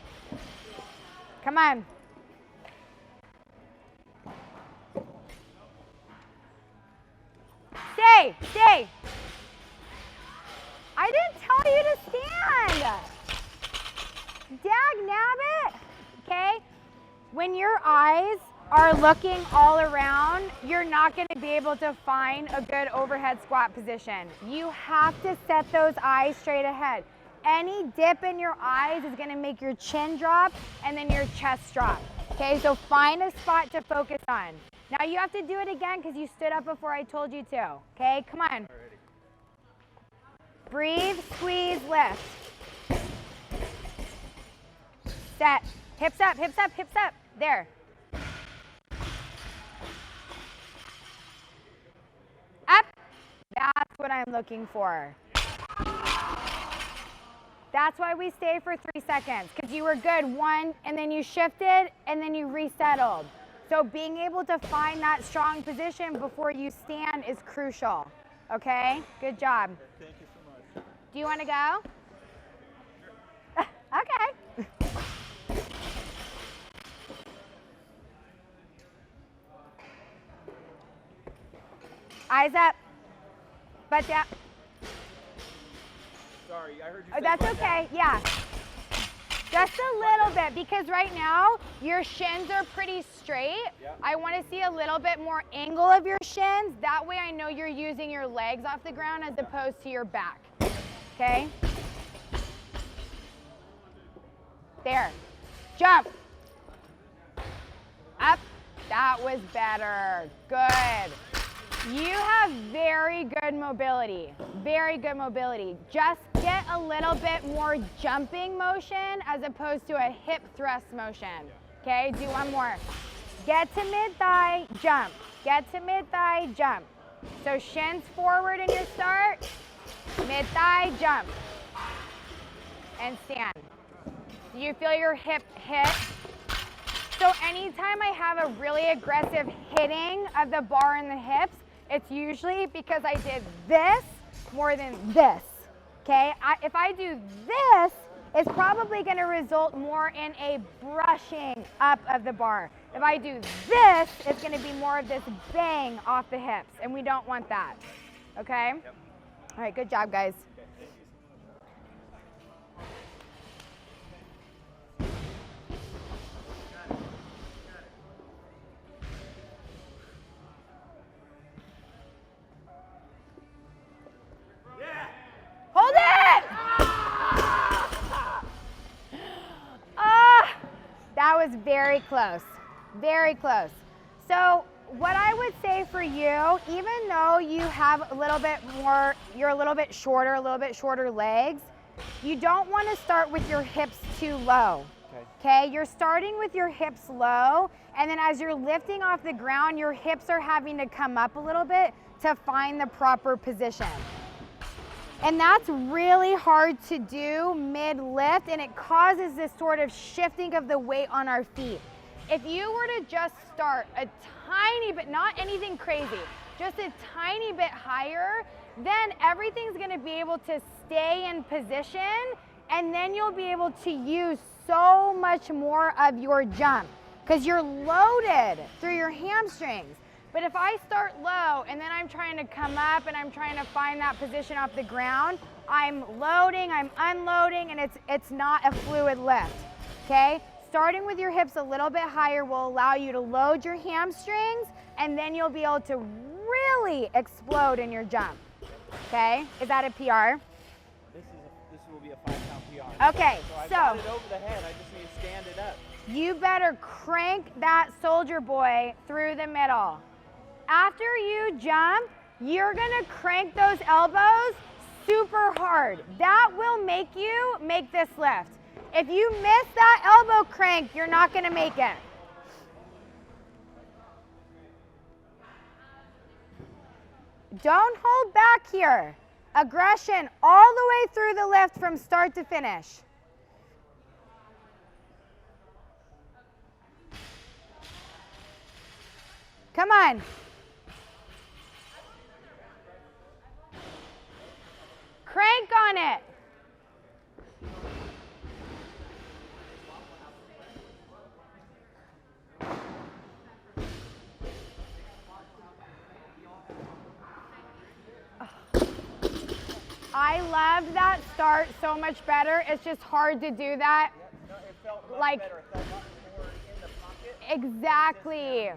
Come on. Stay, stay. I didn't tell you to stand. Dag nabbit, okay? When your eyes are looking all around, you're not going to be able to find a good overhead squat position. You have to set those eyes straight ahead. Any dip in your eyes is going to make your chin drop and then your chest drop. Okay, so find a spot to focus on. Now you have to do it again because you stood up before I told you to. Okay, come on. Breathe, squeeze, lift. Set. Hips up, hips up, hips up. There. Up. That's what I'm looking for. That's why we stay for 3 seconds, because you were good, 1, and then you shifted, and then you resettled. So being able to find that strong position before you stand is crucial, okay? Good job. Thank you so much. Do you want to go? Okay. Eyes up, butt down. Sorry, I heard you Oh, say that's butt okay, down. yeah. Just a little bit, because right now your shins are pretty straight. Yeah. I want to see a little bit more angle of your shins. That way I know you're using your legs off the ground as opposed to your back. Okay? There. Jump. Up. That was better. Good. You have very good mobility. Very good mobility. Just get a little bit more jumping motion as opposed to a hip thrust motion. Okay, do one more. Get to mid-thigh, jump. Get to mid-thigh, jump. So shins forward in your start, mid-thigh, jump. And stand. Do you feel your hip hit? So anytime I have a really aggressive hitting of the bar in the hips, it's usually because I did this more than this, okay? If I do this, it's probably gonna result more in a brushing up of the bar. If I do this, it's gonna be more of this bang off the hips, and we don't want that, okay? Yep. All right, good job, guys. Hold it! That was very close, very close. So what I would say for you, even though you have a little bit more, you're a little bit shorter legs, you don't want to start with your hips too low. Okay, you're starting with your hips low, and then as you're lifting off the ground, your hips are having to come up a little bit to find the proper position. And that's really hard to do mid-lift, and it causes this sort of shifting of the weight on our feet. If you were to just start a tiny bit, not anything crazy, just a tiny bit higher, then everything's gonna be able to stay in position, and then you'll be able to use so much more of your jump because you're loaded through your hamstrings. But if I start low and then I'm trying to come up and I'm trying to find that position off the ground, I'm loading, I'm unloading, and it's not a fluid lift, okay? Starting with your hips a little bit higher will allow you to load your hamstrings, and then you'll be able to really explode in your jump, okay? Is that a PR? This will be a 5-pound PR. Okay, So I so got it over the head. I just need to stand it up. you better crank that soldier boy through the middle. After you jump, you're gonna crank those elbows super hard. That will make you make this lift. If you miss that elbow crank, you're not gonna make it. Don't hold back here. Aggression all the way through the lift from start to finish. Come on. Crank on it. I love that start so much better. It's just hard to do that. No, it felt much Like- better. It felt much more in the pocket. Exactly.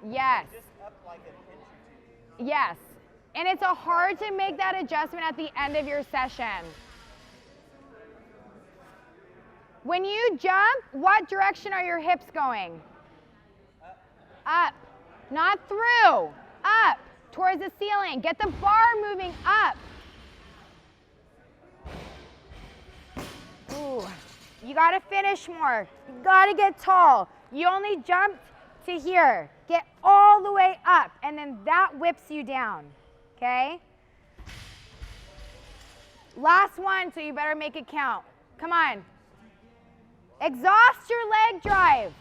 Yes. Just up like an inch or two. Yes. And it's a hard to make that adjustment at the end of your session. When you jump, what direction are your hips going? Up. Not through. Up. Towards the ceiling. Get the bar moving up. Ooh. You gotta finish more. You gotta get tall. You only jumped to here. Get all the way up, and then that whips you down, okay? Last one, so you better make it count. Come on. Exhaust your leg drive.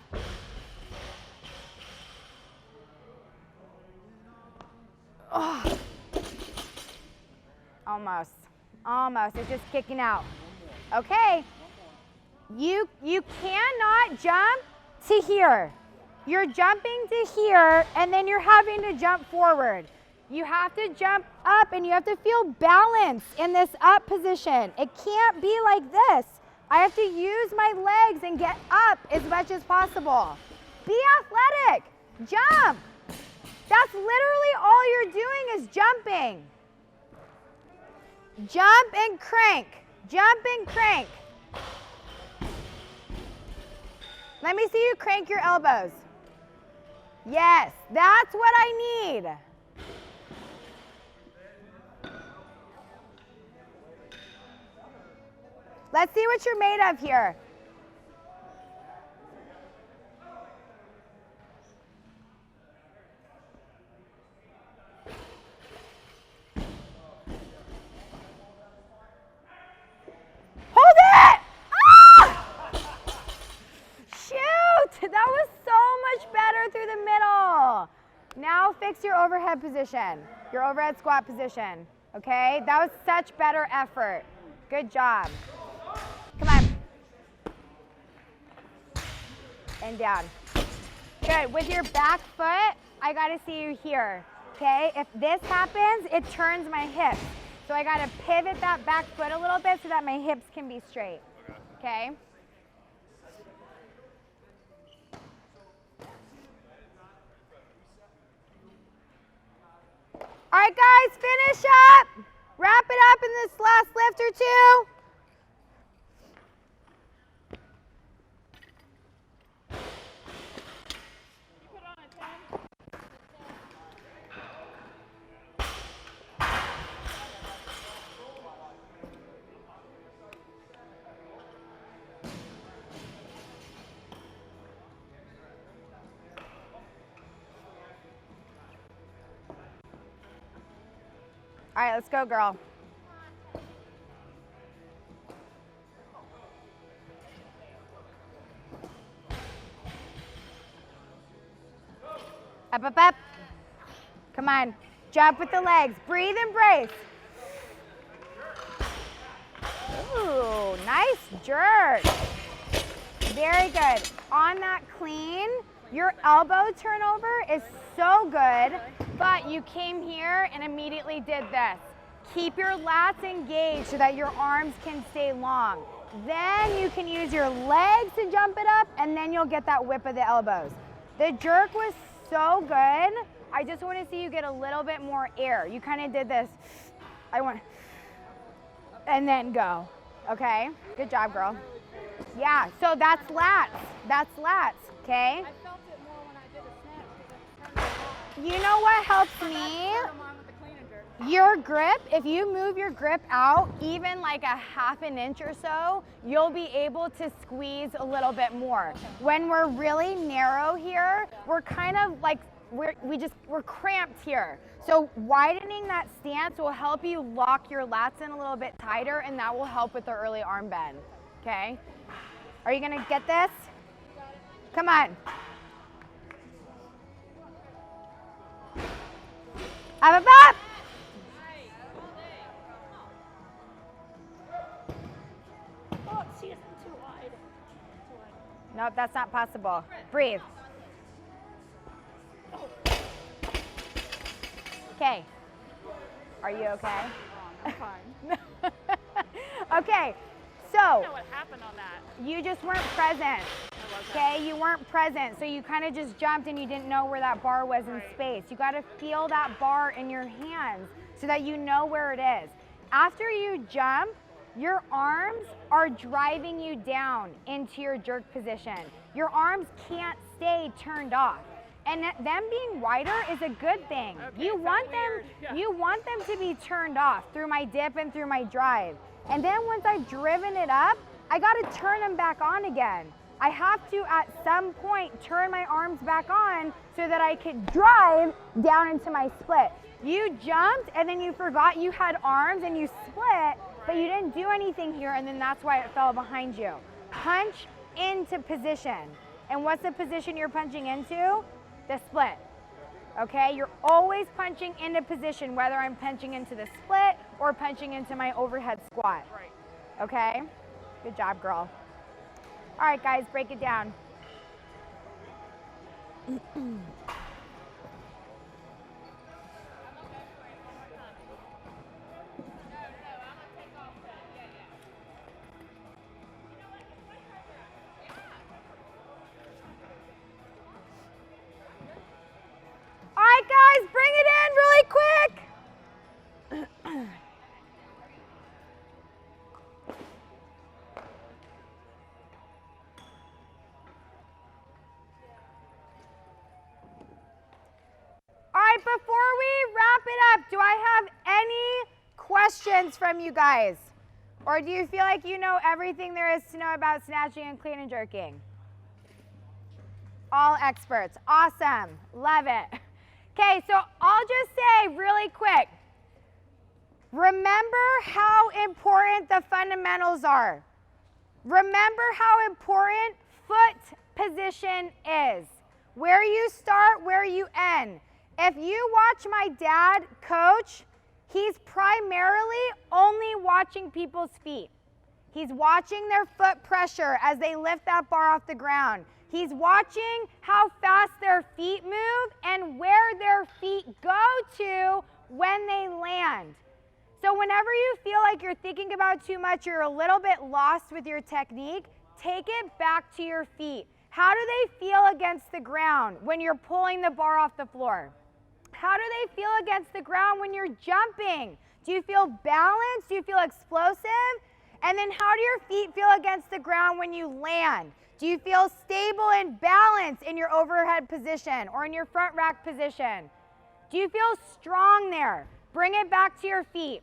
Oh. Almost. Almost. It's just kicking out. Okay. You cannot jump to here. You're jumping to here, and then you're having to jump forward. You have to jump up, and you have to feel balance in this up position. It can't be like this. I have to use my legs and get up as much as possible. Be athletic. Jump. That's literally all you're doing is jumping. Jump and crank. Jump and crank. Let me see you crank your elbows. Yes, that's what I need. Let's see what you're made of here. Hold it! Ah! Shoot! That was so much better through the middle. Now fix your overhead position, your overhead squat position, okay? That was such better effort. Good job. Come on. And down. Good. With your back foot, I gotta see you here, okay? If this happens, it turns my hips. So I gotta pivot that back foot a little bit so that my hips can be straight, okay? All right, guys, finish up. Wrap it up in this last lift or two. All right, let's go, girl. Up, up, up. Come on. Jump with the legs. Breathe and brace. Ooh, nice jerk. Very good. On that clean, your elbow turnover is so good, but you came here and immediately did this. Keep your lats engaged so that your arms can stay long. Then you can use your legs to jump it up, and then you'll get that whip of the elbows. The jerk was so good. I just want to see you get a little bit more air. You kind of did this. And then go. Okay? Good job, girl. Yeah, so that's lats. That's lats, okay? I felt it more when I did a snatch because I turned it on. You know what helps me? Turn them on with the clean and jerk. Your grip, if you move your grip out even like a half an inch or so, you'll be able to squeeze a little bit more. When we're really narrow here, we're kind of like, we're cramped here. So widening that stance will help you lock your lats in a little bit tighter, and that will help with the early arm bend, okay? Are you gonna get this? Come on. Up, up, up. Oh, see, it's too wide. Nope, that's not possible. Breathe. Okay. Are you okay? I'm fine. Okay, so I don't know what happened on that. you just weren't present. Okay, you weren't present, so you kind of just jumped and you didn't know where that bar was in space. You got to feel that bar in your hands so that you know where it is. After you jump, your arms are driving you down into your jerk position. Your arms can't stay turned off. And them being wider is a good thing. Okay, You felt want weird. them, Yeah. you want them to be turned off through my dip and through my drive. And then once I've driven it up, I got to turn them back on again. I have to, at some point, turn my arms back on so that I could drive down into my split. You jumped and then you forgot you had arms and you split, but you didn't do anything here, and then that's why it fell behind you. Punch into position. And what's the position you're punching into? The split. Okay, you're always punching into position, whether I'm punching into the split or punching into my overhead squat. Right. Okay, good job, girl. All right, guys, break it down. All right, guys, bring it in really quick. All right, before we wrap it up, do I have any questions from you guys? Or do you feel like you know everything there is to know about snatching and clean and jerking? All experts. Awesome. Love it. Okay, so I'll just say really quick, remember how important the fundamentals are. Remember how important foot position is. Where you start, where you end. If you watch my dad coach, he's primarily only watching people's feet. He's watching their foot pressure as they lift that bar off the ground. He's watching how fast their feet move and where their feet go to when they land. So whenever you feel like you're thinking about too much, you're a little bit lost with your technique, take it back to your feet. How do they feel against the ground when you're pulling the bar off the floor? How do they feel against the ground when you're jumping? Do you feel balanced? Do you feel explosive? And then how do your feet feel against the ground when you land? Do you feel stable and balanced in your overhead position or in your front rack position? Do you feel strong there? Bring it back to your feet.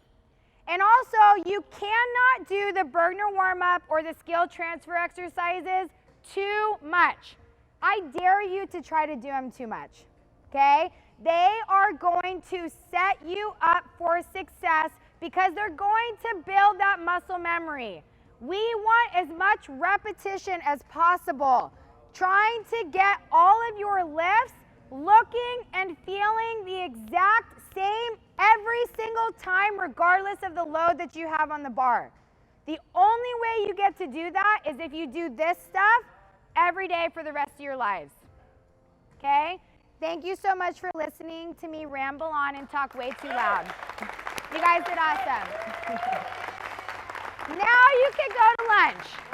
And also, you cannot do the Burgener warm-up or the skill transfer exercises too much. I dare you to try to do them too much, okay? They are going to set you up for success because they're going to build that muscle memory. We want as much repetition as possible, trying to get all of your lifts looking and feeling the exact same every single time, regardless of the load that you have on the bar. The only way you get to do that is if you do this stuff every day for the rest of your lives, okay? Thank you so much for listening to me ramble on and talk way too loud. You guys did awesome. Now you can go to lunch.